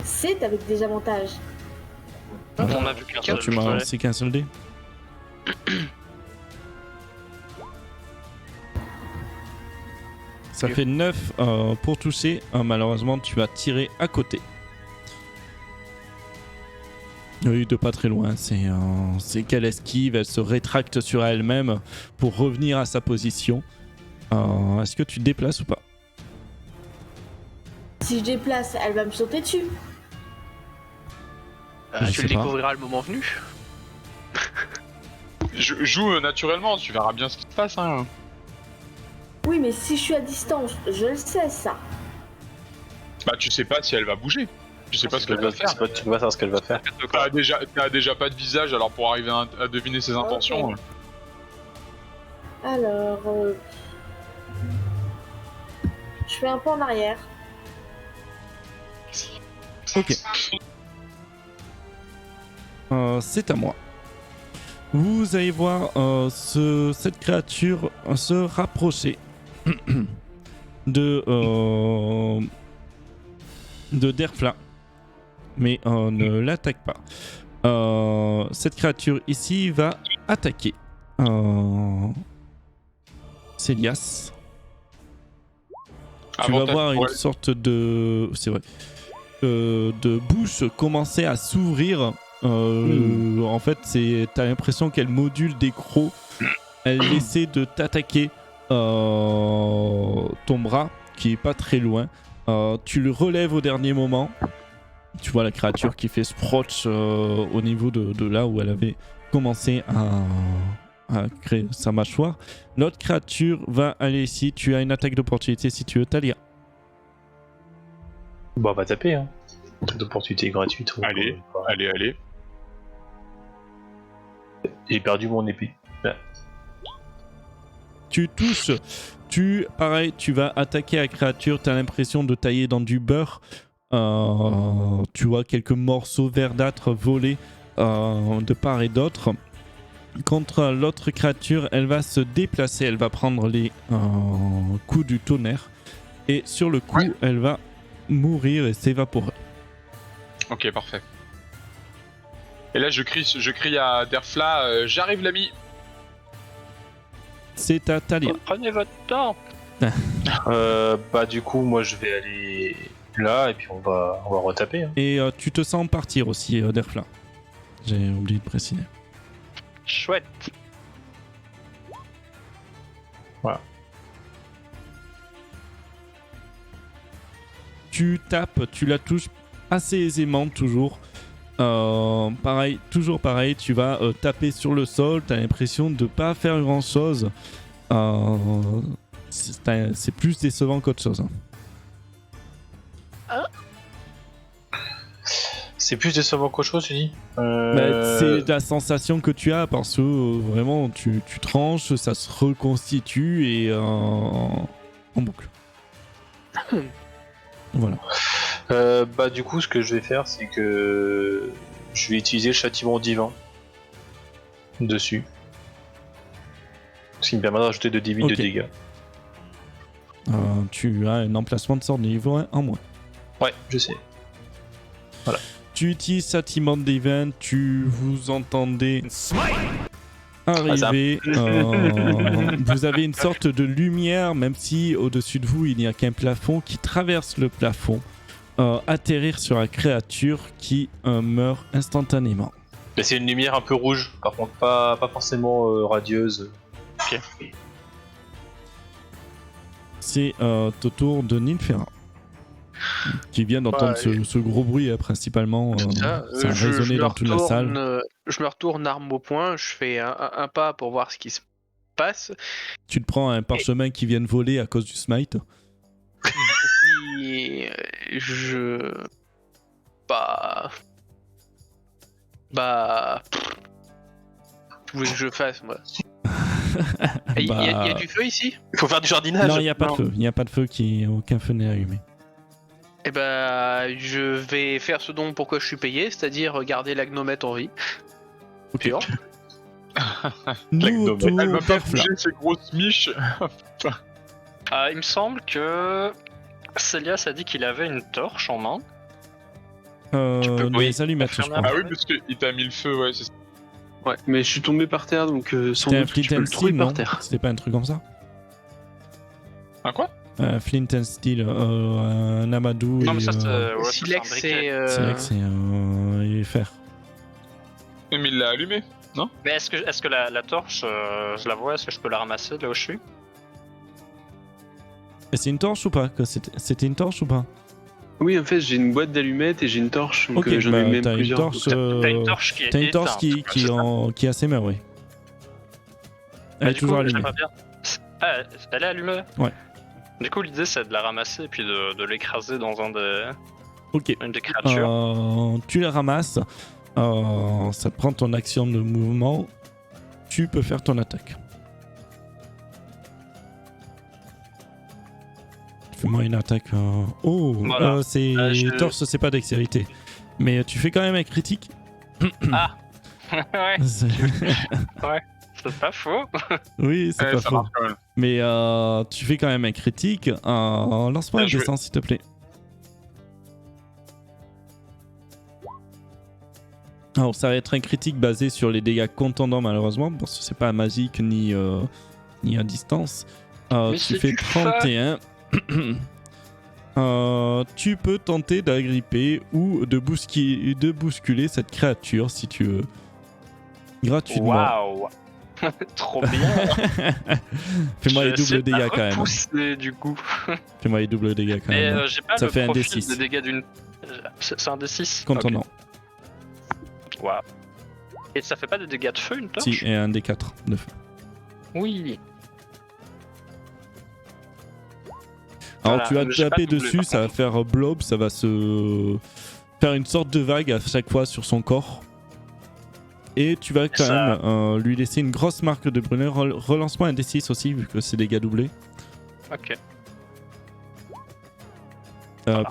C'est avec des avantages. On a vu qu'un seul. Tu m'as lancé qu'un seul dé. Ça fait 9 pour toucher. Malheureusement, tu as tiré à côté. Oui, de pas très loin. C'est qu'elle esquive, elle se rétracte sur elle-même pour revenir à sa position. Est-ce que tu te déplaces ou pas? Si je déplace, elle va me sauter dessus. Je Tu sais le pas. découvriras le moment venu. Joue naturellement, tu verras bien ce qui se passe. Hein. Oui, mais si je suis à distance, je le sais ça. Bah, tu sais pas si elle va bouger. Tu sais pas ce qu'elle va faire. Tu peux pas savoir ce qu'elle va faire. T'as déjà pas de visage, alors pour arriver à deviner ses intentions. Ok. Alors, je fais un pas en arrière. Ok. C'est à moi. Vous allez voir cette créature se rapprocher de Derfla, mais ne l'attaque pas. Cette créature ici va attaquer Célias. Tu vas Avantage voir pour une elle. sorte de... C'est vrai. De bouche commencer à s'ouvrir. En fait, t'as l'impression qu'elle module des crocs. Elle essaie de t'attaquer ton bras, qui est pas très loin. Tu le relèves au dernier moment. Tu vois la créature qui fait sproch au niveau de là où elle avait commencé à créer sa mâchoire. L'autre créature va aller ici. Tu as une attaque d'opportunité si tu veux, Talia. Bah, on va taper, hein. Cette opportunité gratuite. donc, Allez. Allez. J'ai perdu mon épée. Tu touches, pareil, tu vas attaquer la créature, tu as l'impression de tailler dans du beurre. Tu vois quelques morceaux verdâtres voler de part et d'autre. Contre l'autre créature, elle va se déplacer, elle va prendre les coups du tonnerre. Et sur le coup, elle va mourir et s'évaporer. Ok, parfait. Et là, je crie à Derfla, j'arrive l'ami. C'est à Talia. Prenez votre temps. Bah, du coup, moi, je vais aller là et puis on va retaper. Hein. Et tu te sens partir aussi, Derfla. J'ai oublié de préciser. Chouette. Tu tapes, tu la touches assez aisément toujours. Toujours pareil, tu vas taper sur le sol, tu as l'impression de pas faire grand chose. C'est plus décevant qu'autre chose. C'est plus décevant qu'autre chose, tu dis C'est la sensation que tu as parce que vraiment tu tranches, ça se reconstitue et en boucle. Voilà. Bah, du coup, ce que je vais faire, c'est que je vais utiliser le châtiment divin dessus. Ce qui me permettra de rajouter 2d8 Ok. de dégâts. Tu as un emplacement de sort de niveau 1 en moins. Ouais, je sais. Tu utilises Châtiment Divin, vous entendez arriver. Vous avez une sorte de lumière, même si au-dessus de vous il n'y a qu'un plafond qui traverse le plafond, atterrir sur la créature qui meurt instantanément. Mais c'est une lumière un peu rouge, par contre, pas forcément radieuse. c'est au tour de Ninfera. Qui vient d'entendre ce gros bruit principalement. Ça a résonné dans toute la salle. Je me retourne arme au poing, je fais un pas pour voir ce qui se passe. Tu te prends un parchemin qui vient de voler à cause du smite. Et je... Bah... Vous voulez que je fasse, moi? Il y a du feu ici? Il faut faire du jardinage. Non, il n'y a pas de feu. Il n'y a pas de feu, aucun feu n'est allumé. Eh bah, je vais faire ce dont pourquoi je suis payé, c'est-à-dire garder la gnomette en vie. Ok. Pure. Nous, autour Elle va pas d'Erfla. bouger ses grosses miches. Il me semble que Célias a dit qu'il avait une torche en main. Tu peux- les allumettes, je confirmer crois. Ah oui, parce qu'il t'a mis le feu, ouais, c'est ça. Ouais, mais je suis tombé par terre, donc sans C'était un doute que tu Flint peux and le trouver Steel, par non? terre. C'était pas un truc comme ça? Flint and Steel, un amadou Non, et mais ça, c'est Silex, un briquet. c'est vrai que c'est et fer. Mais il l'a allumé. Mais est-ce que la torche, je la vois, est-ce que je peux la ramasser là où je suis? Et c'est une torche ou pas? C'était une torche ou pas? Oui, en fait, j'ai une boîte d'allumettes et j'ai une torche, donc Ok, j'en ai même t'as une plusieurs. torche, T'as une torche qui est t'as une torche éteinte, qui est assez mère, oui. Elle Bah, est du toujours coup, allumée. j'aimerais bien. Ah, elle est allumée? Ouais. Du coup, l'idée c'est de la ramasser et puis de l'écraser dans une Ok. des créatures. Tu la ramasses. Ça te prend ton action de mouvement. Tu peux faire ton attaque. Fais-moi une attaque. Oh, Voilà. c'est torse, c'est pas dextérité. Mais tu fais quand même un critique. Ah ouais, C'est- c'est pas faux. oui, c'est pas Ça faux. marche quand même. Mais tu fais quand même un critique. Lance-moi un Bien joué. dessin, s'il te plaît. Alors, ça va être un critique basé sur les dégâts contondants, malheureusement, parce que c'est pas magique ni à distance. Mais Tu c'est fais du fun. 31. Tu peux tenter d'agripper ou de bousculer cette créature si tu veux. Gratuitement. Waouh. Trop bien. Fais-moi Je les vais essayer doubles de la dégâts quand même. repousser, du coup. Fais-moi les doubles dégâts quand Mais même. j'ai pas Ça le fait un profil D6. de dégâts d'une... C'est un D6? Contondant. Ok. Waouh. Et ça fait pas des dégâts de feu, une torche? Si, et un D4 de feu. Oui. Alors Voilà, tu vas mais j'ai pas taper doublé, dessus, par ça va faire blob, ça va se faire une sorte de vague à chaque fois sur son corps. Et tu vas quand Ça- même lui laisser une grosse marque de brûlure. Relance-moi un D6 aussi, vu que c'est dégâts doublés. Ok.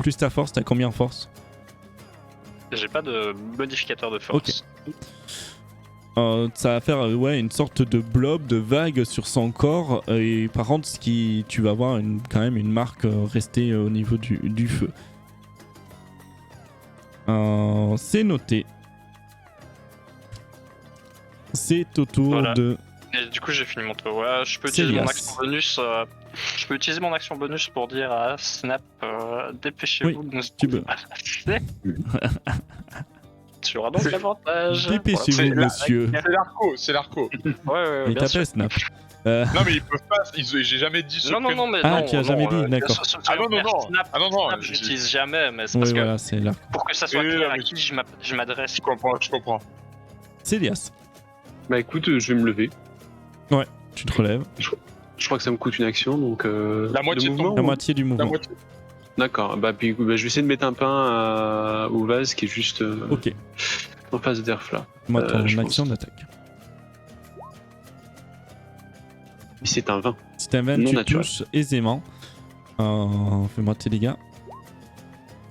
Plus ta force, t'as combien en force? J'ai pas de modificateur de force. Ça va faire une sorte de blob, de vague sur son corps. Et par contre, tu vas avoir quand même une marque restée au niveau du feu. C'est noté. C'est au tour Voilà. de... Et du coup, j'ai fini mon tour. Ouais, je peux utiliser mon Célias. action bonus. Je peux utiliser mon action bonus pour dire à Snap, dépêchez-vous de nous tu peux. Tu auras donc l'avantage. Dépêchez-vous, Voilà. monsieur. C'est l'arco. Ouais, Il bien sûr. t'appelle Snap. Non, mais ils peuvent pas. J'ai jamais dit ce Non, non, non, mais Ah, non. tu as jamais dit, d'accord. Ah non, non, non. Snap, Ah non, non. Snap, je l'utilise jamais, mais c'est Oui, parce que voilà, c'est là. pour que ça soit Oui, clair à mais qui je m'adresse. Je comprends. C'est Elias. Bah écoute, je vais me lever. Tu te relèves. Je crois que ça me coûte une action, donc... La moitié de ton mouvement. La moitié du La mouvement. moitié. D'accord, bah, puis, je vais essayer de mettre un pain au vase qui est juste Ok. en face d'Erfla. Moi, ton je action pense. d'attaque. Et c'est un 20. Si t'as 20, Non tu naturel. touches aisément. Fais-moi tes dégâts.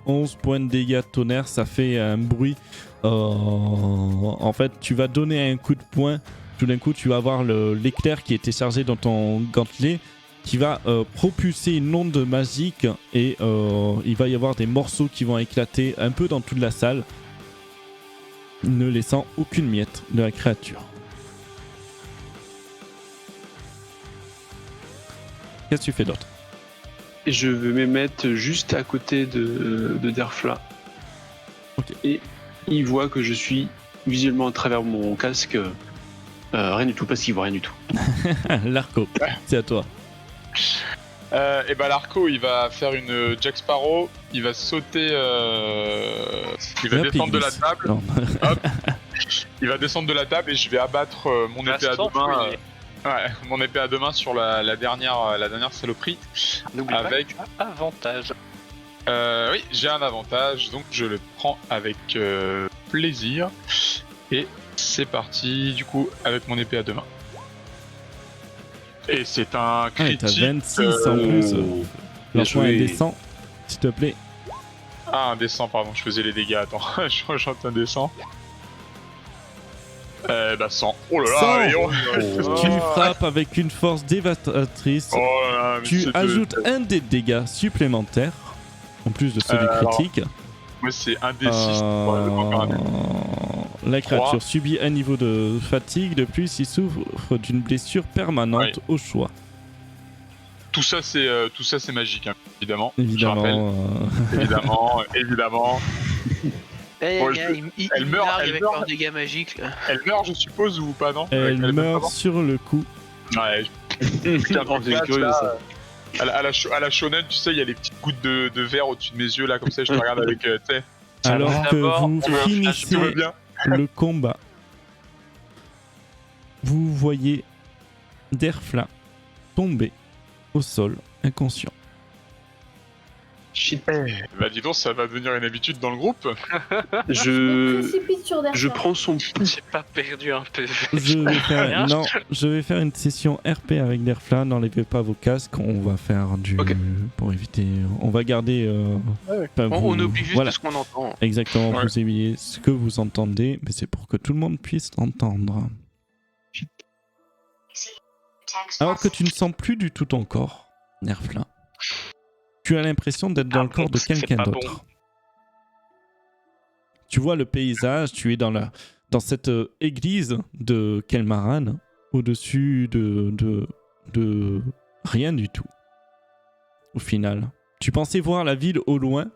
11 points de dégâts de tonnerre, ça fait un bruit. En fait, tu vas donner un coup de poing. Tout d'un coup, tu vas avoir l'éclair qui était chargé dans ton gantelet qui va propulser une onde magique et il va y avoir des morceaux qui vont éclater un peu dans toute la salle, ne laissant aucune miette de la créature. Qu'est-ce que tu fais d'autre? Et je vais me mettre juste à côté de Derfla. Ok. Et il voit que je suis visuellement à travers mon casque. Rien du tout, parce qu'il voit rien du tout. Larco, c'est à toi. Et bah l'Arco, il va faire une Jack Sparrow, il va sauter, il va Hop, descendre de la glisse. table, Non. il va descendre de la table et je vais abattre mon Va épée à deux mains. s'enfouiller. Ouais, mon épée à deux mains sur la dernière saloperie. N'oublie Avec- pas que tu as avantage. Oui, j'ai un avantage, donc je le prends avec plaisir. Et c'est parti, du coup, avec mon épée à deux mains. Et c'est un Ah, et t'as critique. 26 en plus. Bien Lance-moi un joué. descend, s'il te plaît. Ah, un descend, pardon, je faisais les dégâts, attends, je rejette un descend. Bah 100. Oh là 100. là, et on- Tu frappes avec une force dévastatrice. Oh là là, mais Tu c'est de- ajoutes un des dégâts supplémentaires, en plus de celui alors, critique. Moi c'est un des 6. La créature 3. subit un niveau de fatigue. De plus, il souffre d'une blessure permanente au choix. Tout ça c'est magique, hein, évidemment. Je Évidemment. rappelle. Évidemment. Eh, Bon, il elle meurt, largue elle avec meurt. leurs dégâts magiques. Là. Elle meurt, je suppose, ou pas, non Elle meurt meurt avant sur le coup. Ouais. C'est curieux ça. À la shonen, tu sais, il y a les petites gouttes de verre au-dessus de mes yeux, là, comme ça, je te regarde avec, tu sais, Alors que D'abord, vous on va finissez tout va bien. le combat, vous voyez Derfla tomber au sol, inconscient. Shit. Bah dis donc, ça va devenir une habitude dans le groupe. Je me Je précipite sur Derfla. je prends son J'ai pas perdu un PV. Je vais faire, Rien. non, je vais faire une session RP avec Derfla. N'enlevez pas vos casques. On va faire du Ok. pour éviter. On va garder. enfin, On vous- oublie juste voilà, ce qu'on entend. exactement. Ouais. Vous oubliez ce que vous entendez, mais c'est pour que tout le monde puisse entendre. Alors que tu ne sens plus du tout ton corps, Derfla. Tu as l'impression d'être dans Ah le corps bon, de c'est quelqu'un pas d'autre. Tu vois le paysage, tu es dans cette église de Kelmaran, au-dessus de rien du tout. Au final, tu pensais voir la ville au loin,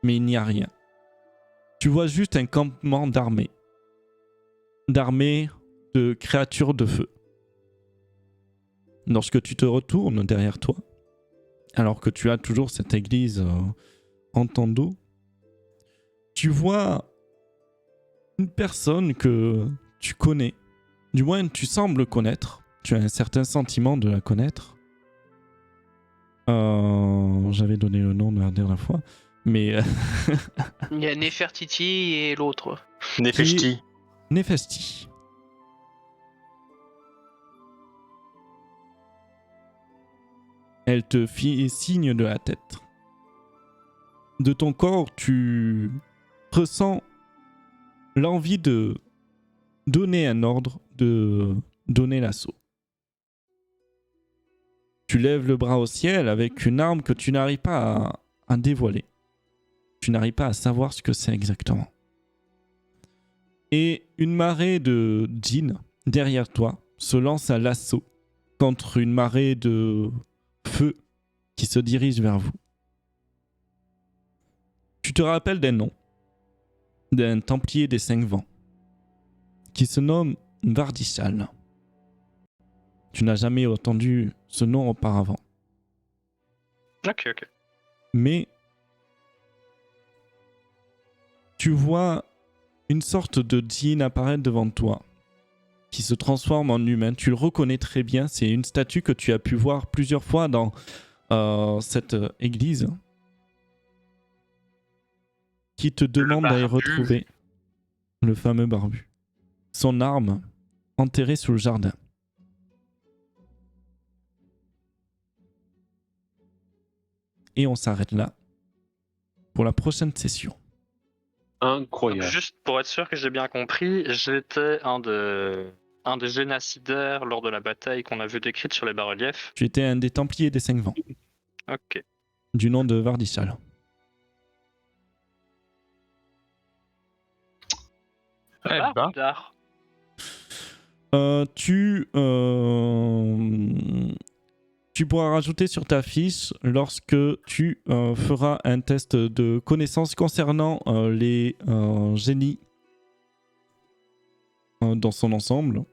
mais il n'y a rien. Tu vois juste un campement d'armée de créatures de feu. Lorsque tu te retournes derrière toi, alors que tu as toujours cette église en ton dos, tu vois une personne que tu connais. Du moins, tu sembles connaître. Tu as un certain sentiment de la connaître. J'avais donné le nom de la dernière fois. Mais Il y a Nefertiti et l'autre. Nefeshti. Nefesti. Elle te fit signe de la tête. De ton corps, tu ressens l'envie de donner un ordre, de donner l'assaut. Tu lèves le bras au ciel avec une arme que tu n'arrives pas à dévoiler. Tu n'arrives pas à savoir ce que c'est exactement. Et une marée de djinns derrière toi se lance à l'assaut contre une marée de feu qui se dirige vers vous. Tu te rappelles d'un nom, d'un templier des 5 vents, qui se nomme Vardishal. Tu n'as jamais entendu ce nom auparavant. Ok. Mais tu vois une sorte de djinn apparaître devant toi, qui se transforme en humain. Tu le reconnais très bien, c'est une statue que tu as pu voir plusieurs fois dans cette église, qui te demande d'aller barbu. retrouver le fameux barbu. Son arme enterrée sous le jardin. Et on s'arrête là pour la prochaine session. Donc, Incroyable. juste pour être sûr que j'ai bien compris, j'étais un des génocidaires lors de la bataille qu'on a vu décrite sur les bas-reliefs. Tu étais un des Templiers des 5 vents, Ok. du nom de Vardishal. Eh Ah, ben. bizarre. Tu pourras rajouter sur ta fiche lorsque tu feras un test de connaissance concernant les génies dans son ensemble.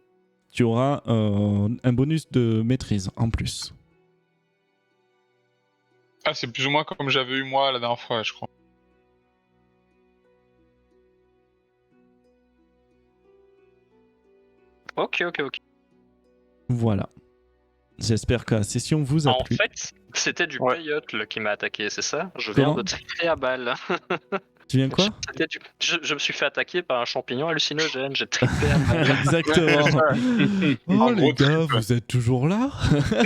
Tu auras un bonus de maîtrise en plus. Ah, c'est plus ou moins comme j'avais eu moi la dernière fois, je crois. Ok. Voilà. J'espère que la session vous a En plu. fait, c'était du Ouais. Payotte là, qui m'a attaqué, c'est ça? Je viens Comment de tirer à balle. Tu viens quoi? Je me suis fait attaquer par un champignon hallucinogène, j'ai trippé à balle. Exactement. Oh En les gros, gars, trip. vous êtes toujours là?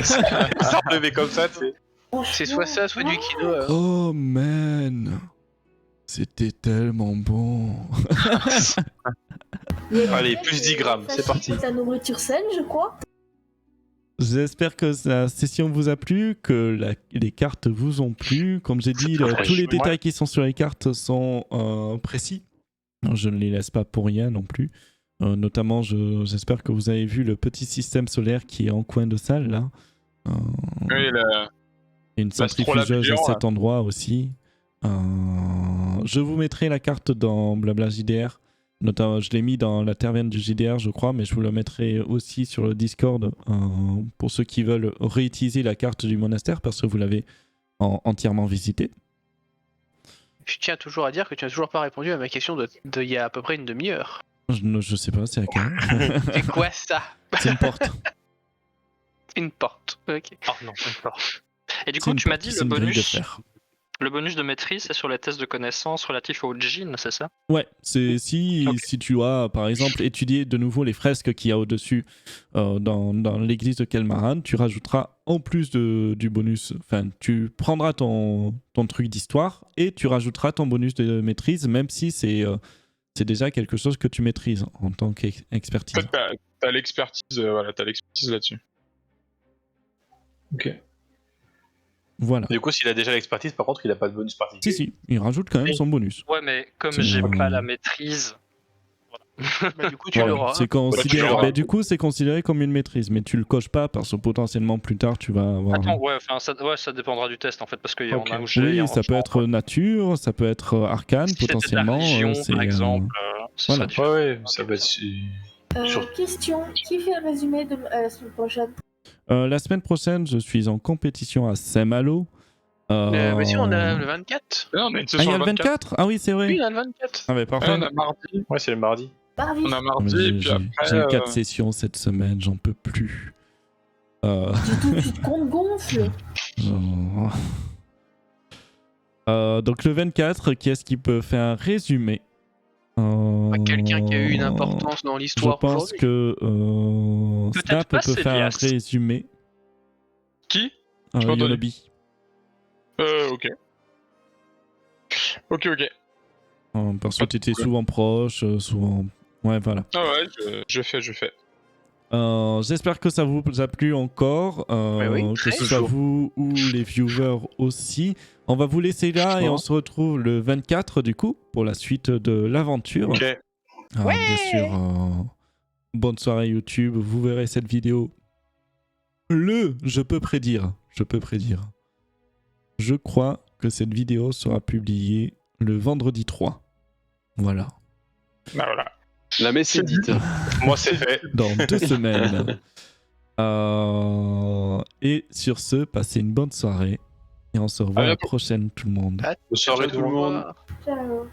Ça bébé comme ça, c'est. C'est soit ça, soit du kilo. Oh man. C'était tellement bon. Allez, plus 10 grammes, c'est parti. C'est la nourriture saine, je crois. J'espère que la session vous a plu, que les cartes vous ont plu. Comme j'ai dit, tous les détails qui sont sur les cartes sont précis. Je ne les laisse pas pour rien non plus. Notamment, j'espère que vous avez vu le petit système solaire qui est en coin de salle là. Oui, Et une centrifugeuse à cet endroit aussi. Je vous mettrai la carte dans Blabla JDR. Notamment, je l'ai mis dans la taverne du JDR, je crois, mais je vous le mettrai aussi sur le Discord pour ceux qui veulent réutiliser la carte du monastère parce que vous l'avez entièrement visité. Je tiens toujours à dire que tu n'as toujours pas répondu à ma question de il y a à peu près une demi-heure. Je sais pas, c'est laquelle. C'est quoi ça? C'est une porte. Une porte. Ok. Oh non, pas. Et du C'est coup, une tu m'as porte, dit c'est le une grille de bonus. fer. Le bonus de maîtrise, c'est sur les tests de connaissances relatifs au djinn, c'est ça? Ouais, c'est si tu as par exemple étudié de nouveau les fresques qu'il y a au-dessus dans l'église de Kelmaran, tu rajouteras en plus du bonus, enfin tu prendras ton truc d'histoire et tu rajouteras ton bonus de maîtrise, même si c'est déjà quelque chose que tu maîtrises en tant qu'expertise. En fait, t'as l'expertise, voilà, t'as l'expertise là-dessus. Ok. Voilà. Du coup, s'il a déjà l'expertise, par contre, il a pas de bonus particulier. Si, il rajoute quand même son bonus. Ouais, mais comme C'est j'ai bon. pas la maîtrise. Bah, du coup, tu Voilà, l'auras. c'est considéré, tu l'auras. du coup, c'est considéré comme une maîtrise, mais tu le coches pas parce que potentiellement plus tard tu vas avoir. Attends, ouais, enfin, ça dépendra du test en fait, parce qu'il y en Ok. a où j'ai. Oui, ça peut être nature, ça peut être arcane Si c'était de la potentiellement. religion, c'est, par exemple, ce voilà. serait Ouais, différent. ouais, ça va être. Sur- Question, qui fait le résumé de la semaine prochaine? La semaine prochaine, je suis en compétition à Saint-Malo. Mais si, on a le 24. Non, on a une Ah, il y session a le 24. Ah oui, c'est vrai. Oui, on a le 24. Ah, mais Ouais, parfait. on a mardi. Ouais, c'est le mardi. Mardi. On a Mais mardi, et puis j'ai après. 4 sessions cette semaine, j'en peux plus. Tu te comptes gonfle. Donc le 24, qui est-ce qui peut faire un résumé? Quelqu'un qui a eu une importance dans Je l'histoire pense aujourd'hui. que Peut-être Snap pas peut faire un Célias. résumé. Qui? J'ai pas entendu. Yonobi. Ok. Ok. Parce que t'étais souvent proche, souvent... Ouais, voilà. Ah ouais, je fais. J'espère que ça vous a plu encore, oui, que très ce soit chaud. vous ou les viewers aussi. On va vous laisser là et on se retrouve le 24 du coup pour la suite de l'aventure. Ok. Bien sûr, bonne soirée YouTube, vous verrez cette vidéo. Je peux prédire. Je crois que cette vidéo sera publiée le vendredi 3. Voilà. Ah, voilà. La messe est dite. Moi, c'est fait. Dans 2 semaines. Et sur ce, passez une bonne soirée. Et on se revoit À la bientôt. prochaine tout le monde. Ah, Bonne soirée, tout le monde. Ciao.